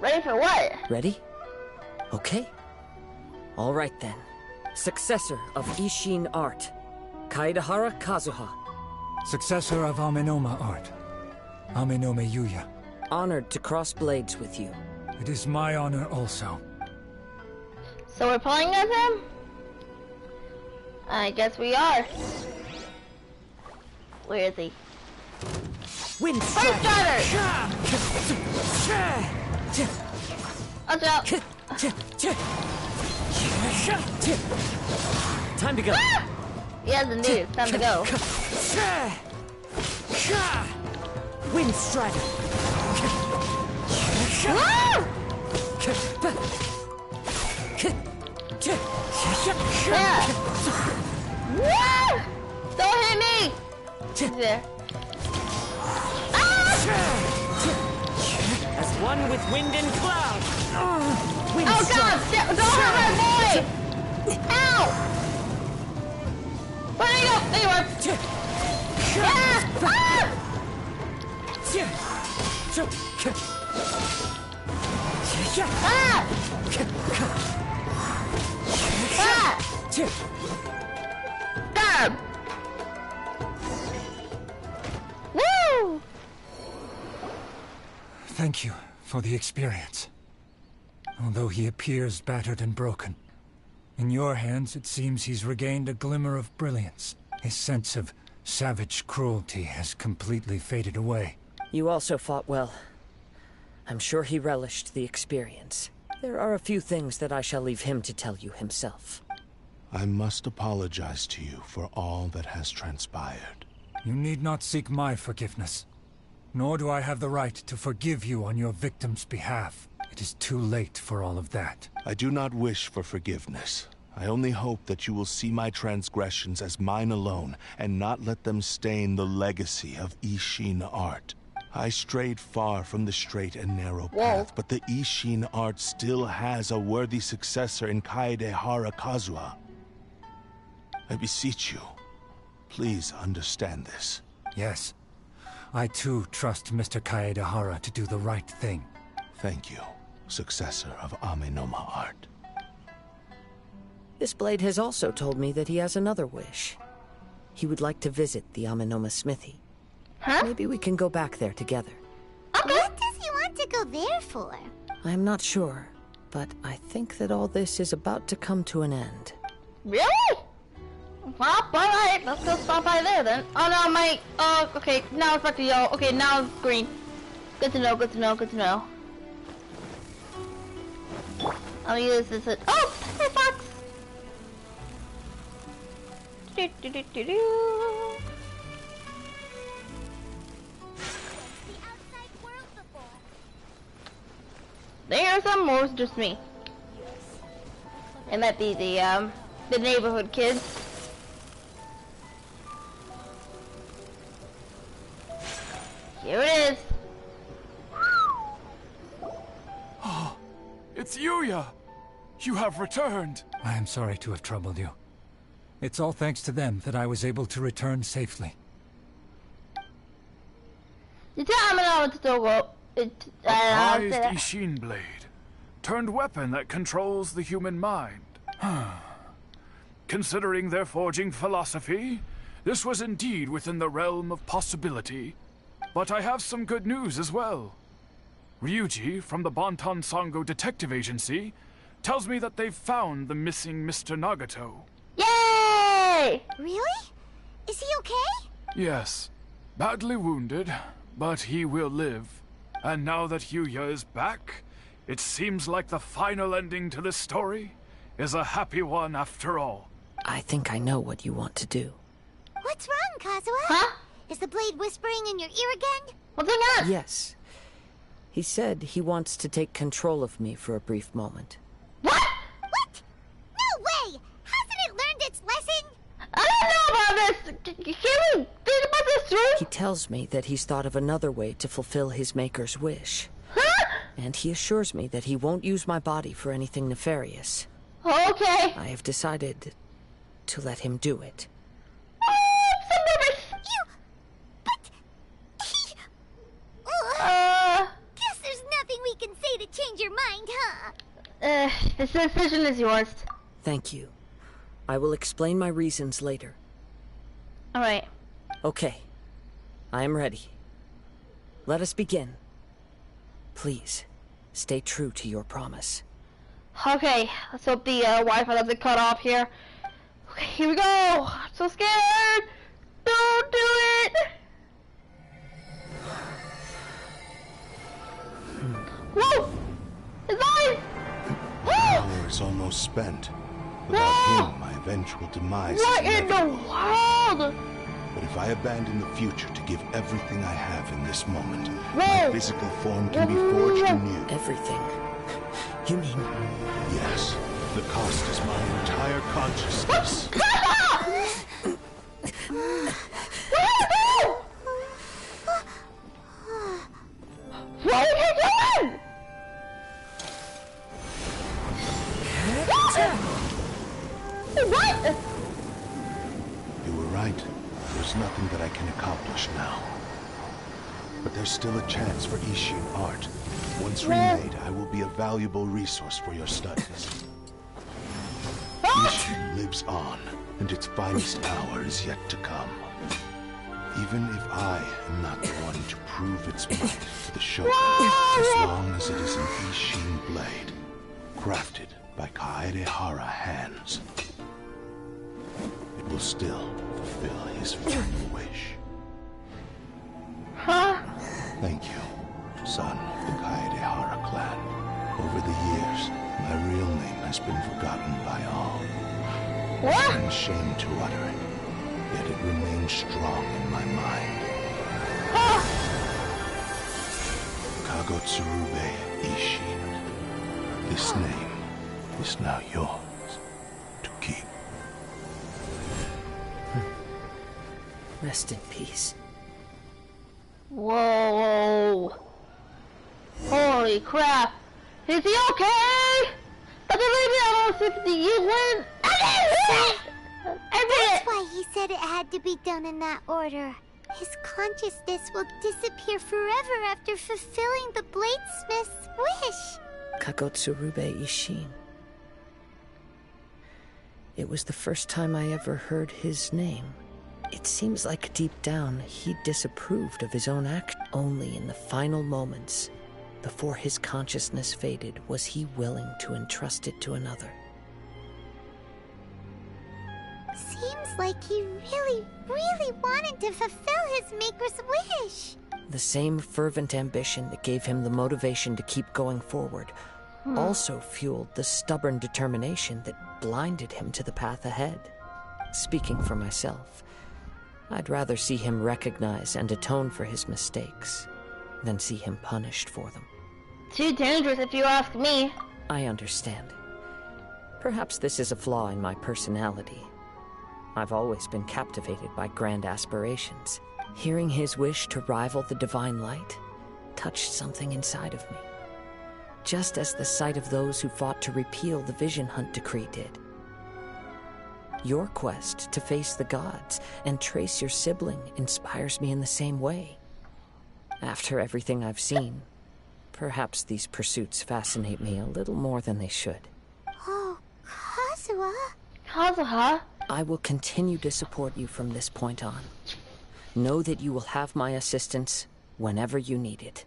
Ready for what? Ready? Okay. All right then. Successor of Ishin art, Kaedahara Kazuha. Successor of Amenoma art, Amenoma Yuya. Honored to cross blades with you. It is my honor also. So we're playing as him? I guess we are. Where is he? Wind Strider! Watch out! Time to go. Ah! Yes, indeed. It's time to go. Wind Strider. Ah! Yeah. Woo! Don't hit me! There. Ah! One with wind and cloud. Wind Oh God! Don't hurt my boy! Ow! Where did he go? There you are. Ah! Ah! Damn! Woo! Thank you for the experience. Although he appears battered and broken, in your hands it seems he's regained a glimmer of brilliance. His sense of savage cruelty has completely faded away. You also fought well. I'm sure he relished the experience. There are a few things that I shall leave him to tell you himself. I must apologize to you for all that has transpired. You need not seek my forgiveness. Nor do I have the right to forgive you on your victim's behalf. It is too late for all of that. I do not wish for forgiveness. I only hope that you will see my transgressions as mine alone, and not let them stain the legacy of Ishin art. I strayed far from the straight and narrow path, but the Ishin art still has a worthy successor in Kaedehara Kazuha. I beseech you, please understand this. Yes. I too trust Mr. Kaedehara to do the right thing. Thank you, successor of Amenoma art. This blade has also told me that he has another wish. He would like to visit the Amenoma smithy. Huh? Maybe we can go back there together. Okay. What does he want to go there for? I'm not sure, but I think that all this is about to come to an end. Really? Well, alright, let's go stop by there then. Oh no, my, okay, now it's back to yellow. Okay, now it's green. Good to know, good to know, good to know. I'll use this at, oh, hey, fox! Do, do, do, do, do. There's some more, it's just me. It might be the neighborhood kids. Here it is. Oh, it's Yuya! You have returned! I am sorry to have troubled you. It's all thanks to them that I was able to return safely. You tell Amino to go. A prized Ishin blade. Turned weapon that controls the human mind. Considering their forging philosophy, this was indeed within the realm of possibility. But I have some good news as well. Ryuji, from the Bonton Sango Detective Agency, tells me that they've found the missing Mr. Nagato. Yay! Really? Is he okay? Yes. Badly wounded, but he will live. And now that Yuya is back, it seems like the final ending to this story is a happy one after all. I think I know what you want to do. What's wrong, Kazuha? Huh? Is the blade whispering in your ear again? What's in that? Yes. He said he wants to take control of me for a brief moment. What? What? No way! Hasn't it learned its lesson? I don't know about this. Can we think about this too? He tells me that he's thought of another way to fulfill his maker's wish. Huh? And he assures me that he won't use my body for anything nefarious. Okay. I have decided to let him do it. I'm nervous. But... he... Guess there's nothing we can say to change your mind, huh? This decision is yours. Thank you. I will explain my reasons later. Alright. Okay. I am ready. Let us begin. Please, stay true to your promise. Okay, let's hope the Wi-Fi doesn't cut off here. Okay, here we go. I'm so scared. Don't do it. Whoa! His eyes! Power is almost spent. Without him, my eventual demise What is in the inevitable. world? But if I abandon the future to give everything I have in this moment, my Whoa. physical form can be forged anew. Everything. You mean... Yes, the cost is my entire consciousness. What are you doing? been accomplished now. But there's still a chance for Ishin art. Once remade, I will be a valuable resource for your studies. Ishin lives on, and its finest hour is yet to come. Even if I am not the one to prove its might to the Shogun, as long as it is an Ishin blade, crafted by Kaedehara hands, it will still fulfill his final wish. Huh? Thank you, son of the Kaedehara clan. Over the years, my real name has been forgotten by all. What? I'm ashamed to utter it, yet it remains strong in my mind. Huh? Kagotsurube Ishin. This name is now yours to keep. Rest in peace. Whoa. Holy crap. Is he okay? But the lady almost 50 years win. That's why he said it had to be done in that order. His consciousness will disappear forever after fulfilling the bladesmith's wish. Kagotsurube Ishin. It was the first time I ever heard his name. It seems like deep down he disapproved of his own act. Only in the final moments, before his consciousness faded, was he willing to entrust it to another. Seems like he really, really wanted to fulfill his maker's wish. The same fervent ambition that gave him the motivation to keep going forward also fueled the stubborn determination that blinded him to the path ahead. Speaking for myself, I'd rather see him recognize and atone for his mistakes than see him punished for them. Too dangerous if you ask me. I understand. Perhaps this is a flaw in my personality. I've always been captivated by grand aspirations. Hearing his wish to rival the divine light touched something inside of me. Just as the sight of those who fought to repeal the Vision Hunt decree did. Your quest to face the gods and trace your sibling inspires me in the same way. After everything I've seen, perhaps these pursuits fascinate me a little more than they should. Oh, Kazuha? Kazuha? I will continue to support you from this point on. Know that you will have my assistance whenever you need it.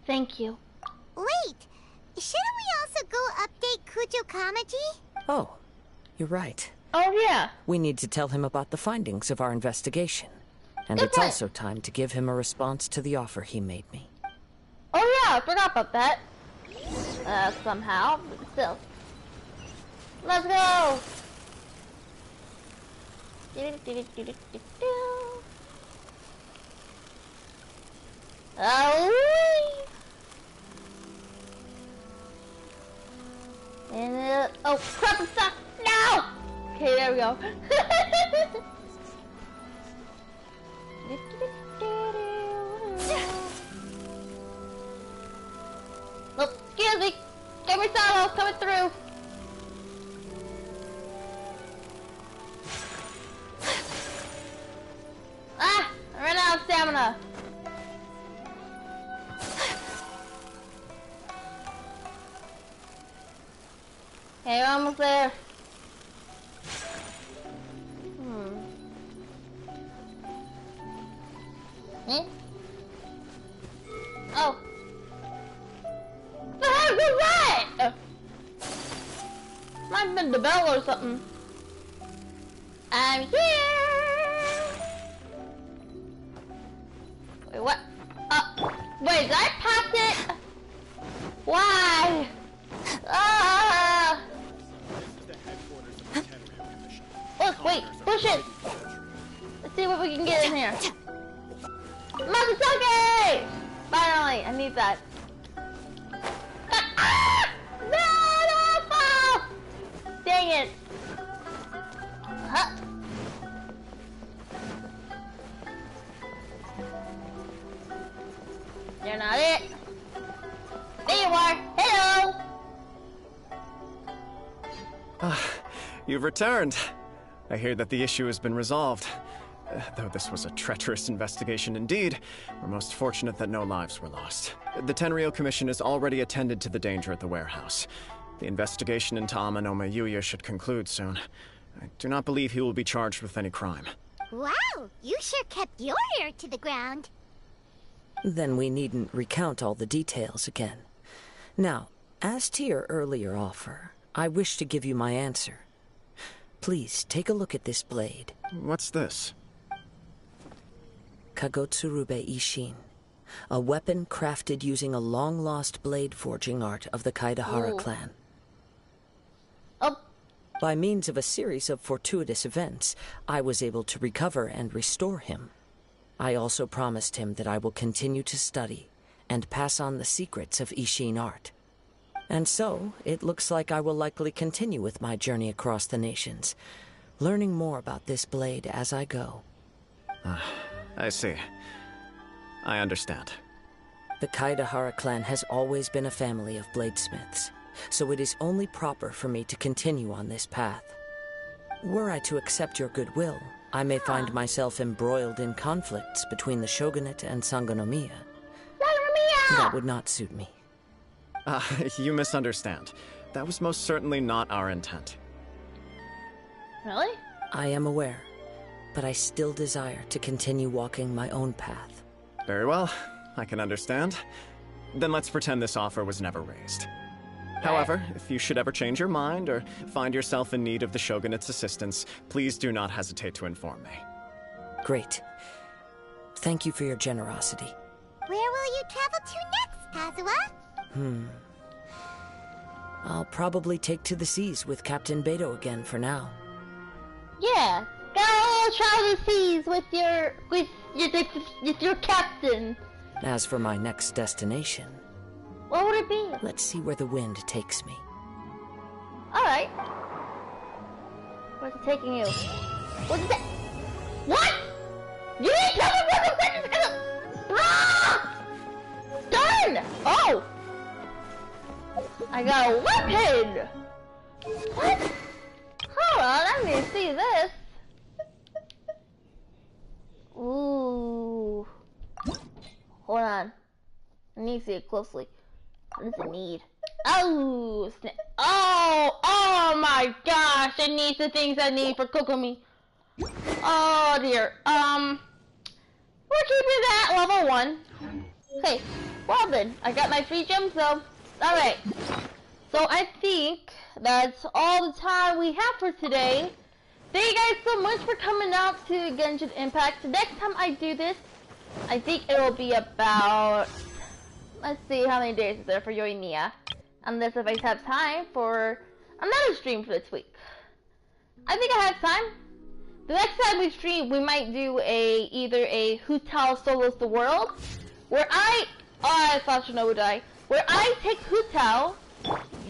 Thank you. Wait! Shouldn't we also go update Kujo Kamaji? Oh, you're right. Oh, yeah. We need to tell him about the findings of our investigation. And Good it's point. also time to give him a response to the offer he made me. Oh, yeah, I forgot about that. Somehow, but still. Let's go! Oh, and oh crap! It's stuck. No. Okay, there we go. Oh, excuse me. Get me solo coming through. Ah! I ran out of stamina. Okay, we're almost there. Hmm? Oh. What the heck was that? Might have been the bell or something. I'm here! Wait, what? Wait, did I pass it? Why? Look, wait, push it! Let's see what we can get in here. Masasake! Finally, I need that. Ah! No, no, dang it. Huh. You're not it. There you are. Hello. You've returned. I hear that the issue has been resolved. Though this was a treacherous investigation indeed, we're most fortunate that no lives were lost. The Tenryou Commission has already attended to the danger at the warehouse. The investigation into Amanoma Yuya should conclude soon. I do not believe he will be charged with any crime. Wow, you sure kept your ear to the ground. Then we needn't recount all the details again. Now, as to your earlier offer, I wish to give you my answer. Please, take a look at this blade. What's this? Kagotsurube Ishin. A weapon crafted using a long-lost blade forging art of the Kaidahara clan. Oh. By means of a series of fortuitous events, I was able to recover and restore him. I also promised him that I will continue to study and pass on the secrets of Ishin art. And so, it looks like I will likely continue with my journey across the nations, learning more about this blade as I go. I see. I understand. The Kaidahara clan has always been a family of bladesmiths, so it is only proper for me to continue on this path. Were I to accept your goodwill, I may find myself embroiled in conflicts between the shogunate and Sangonomiya. That would not suit me. You misunderstand. That was most certainly not our intent. Really? I am aware, but I still desire to continue walking my own path. Very well, I can understand. Then let's pretend this offer was never raised. However, if you should ever change your mind or find yourself in need of the Shogunate's assistance, please do not hesitate to inform me. Great. Thank you for your generosity. Where will you travel to next, Kazuha? I'll probably take to the seas with Captain Beto again for now. Yeah, go travel the seas with your captain. As for my next destination, What would it be? let's see where the wind takes me. Alright. Where's it taking you? What's that? What? You didn't tell me where the wind is gonna... Ah! Darn! Oh! I got a weapon! What? Hold on, I need to see this. Ooh. Hold on. I need to see it closely. What does it need? Oh, oh my gosh! It needs the things I need for Kokomi. Oh dear. We're keeping that level 1. Okay. Well then, I got my free gems though. All right. So I think that's all the time we have for today. Thank you guys so much for coming out to Genshin Impact. Next time I do this, I think it will be about... Let's see how many days is there for Yoimiya. Unless if I have time for another stream for this week. I think I have time. The next time we stream, we might do either a Hu Tao Solos the World, where I thought Shinobu died. Where I take Hu Tao,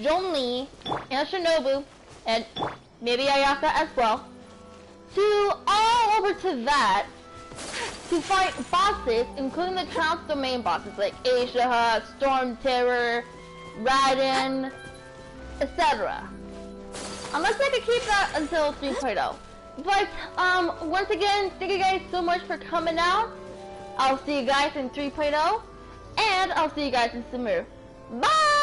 Zhongli, and Shinobu, and maybe Ayaka as well, to all over to that, to fight bosses, including the Trans Domain bosses like Asia, Storm Terror, Raiden, etc. Unless I can keep that until 3.0. But, once again, thank you guys so much for coming out. I'll see you guys in 3.0, and I'll see you guys in Samir. Bye!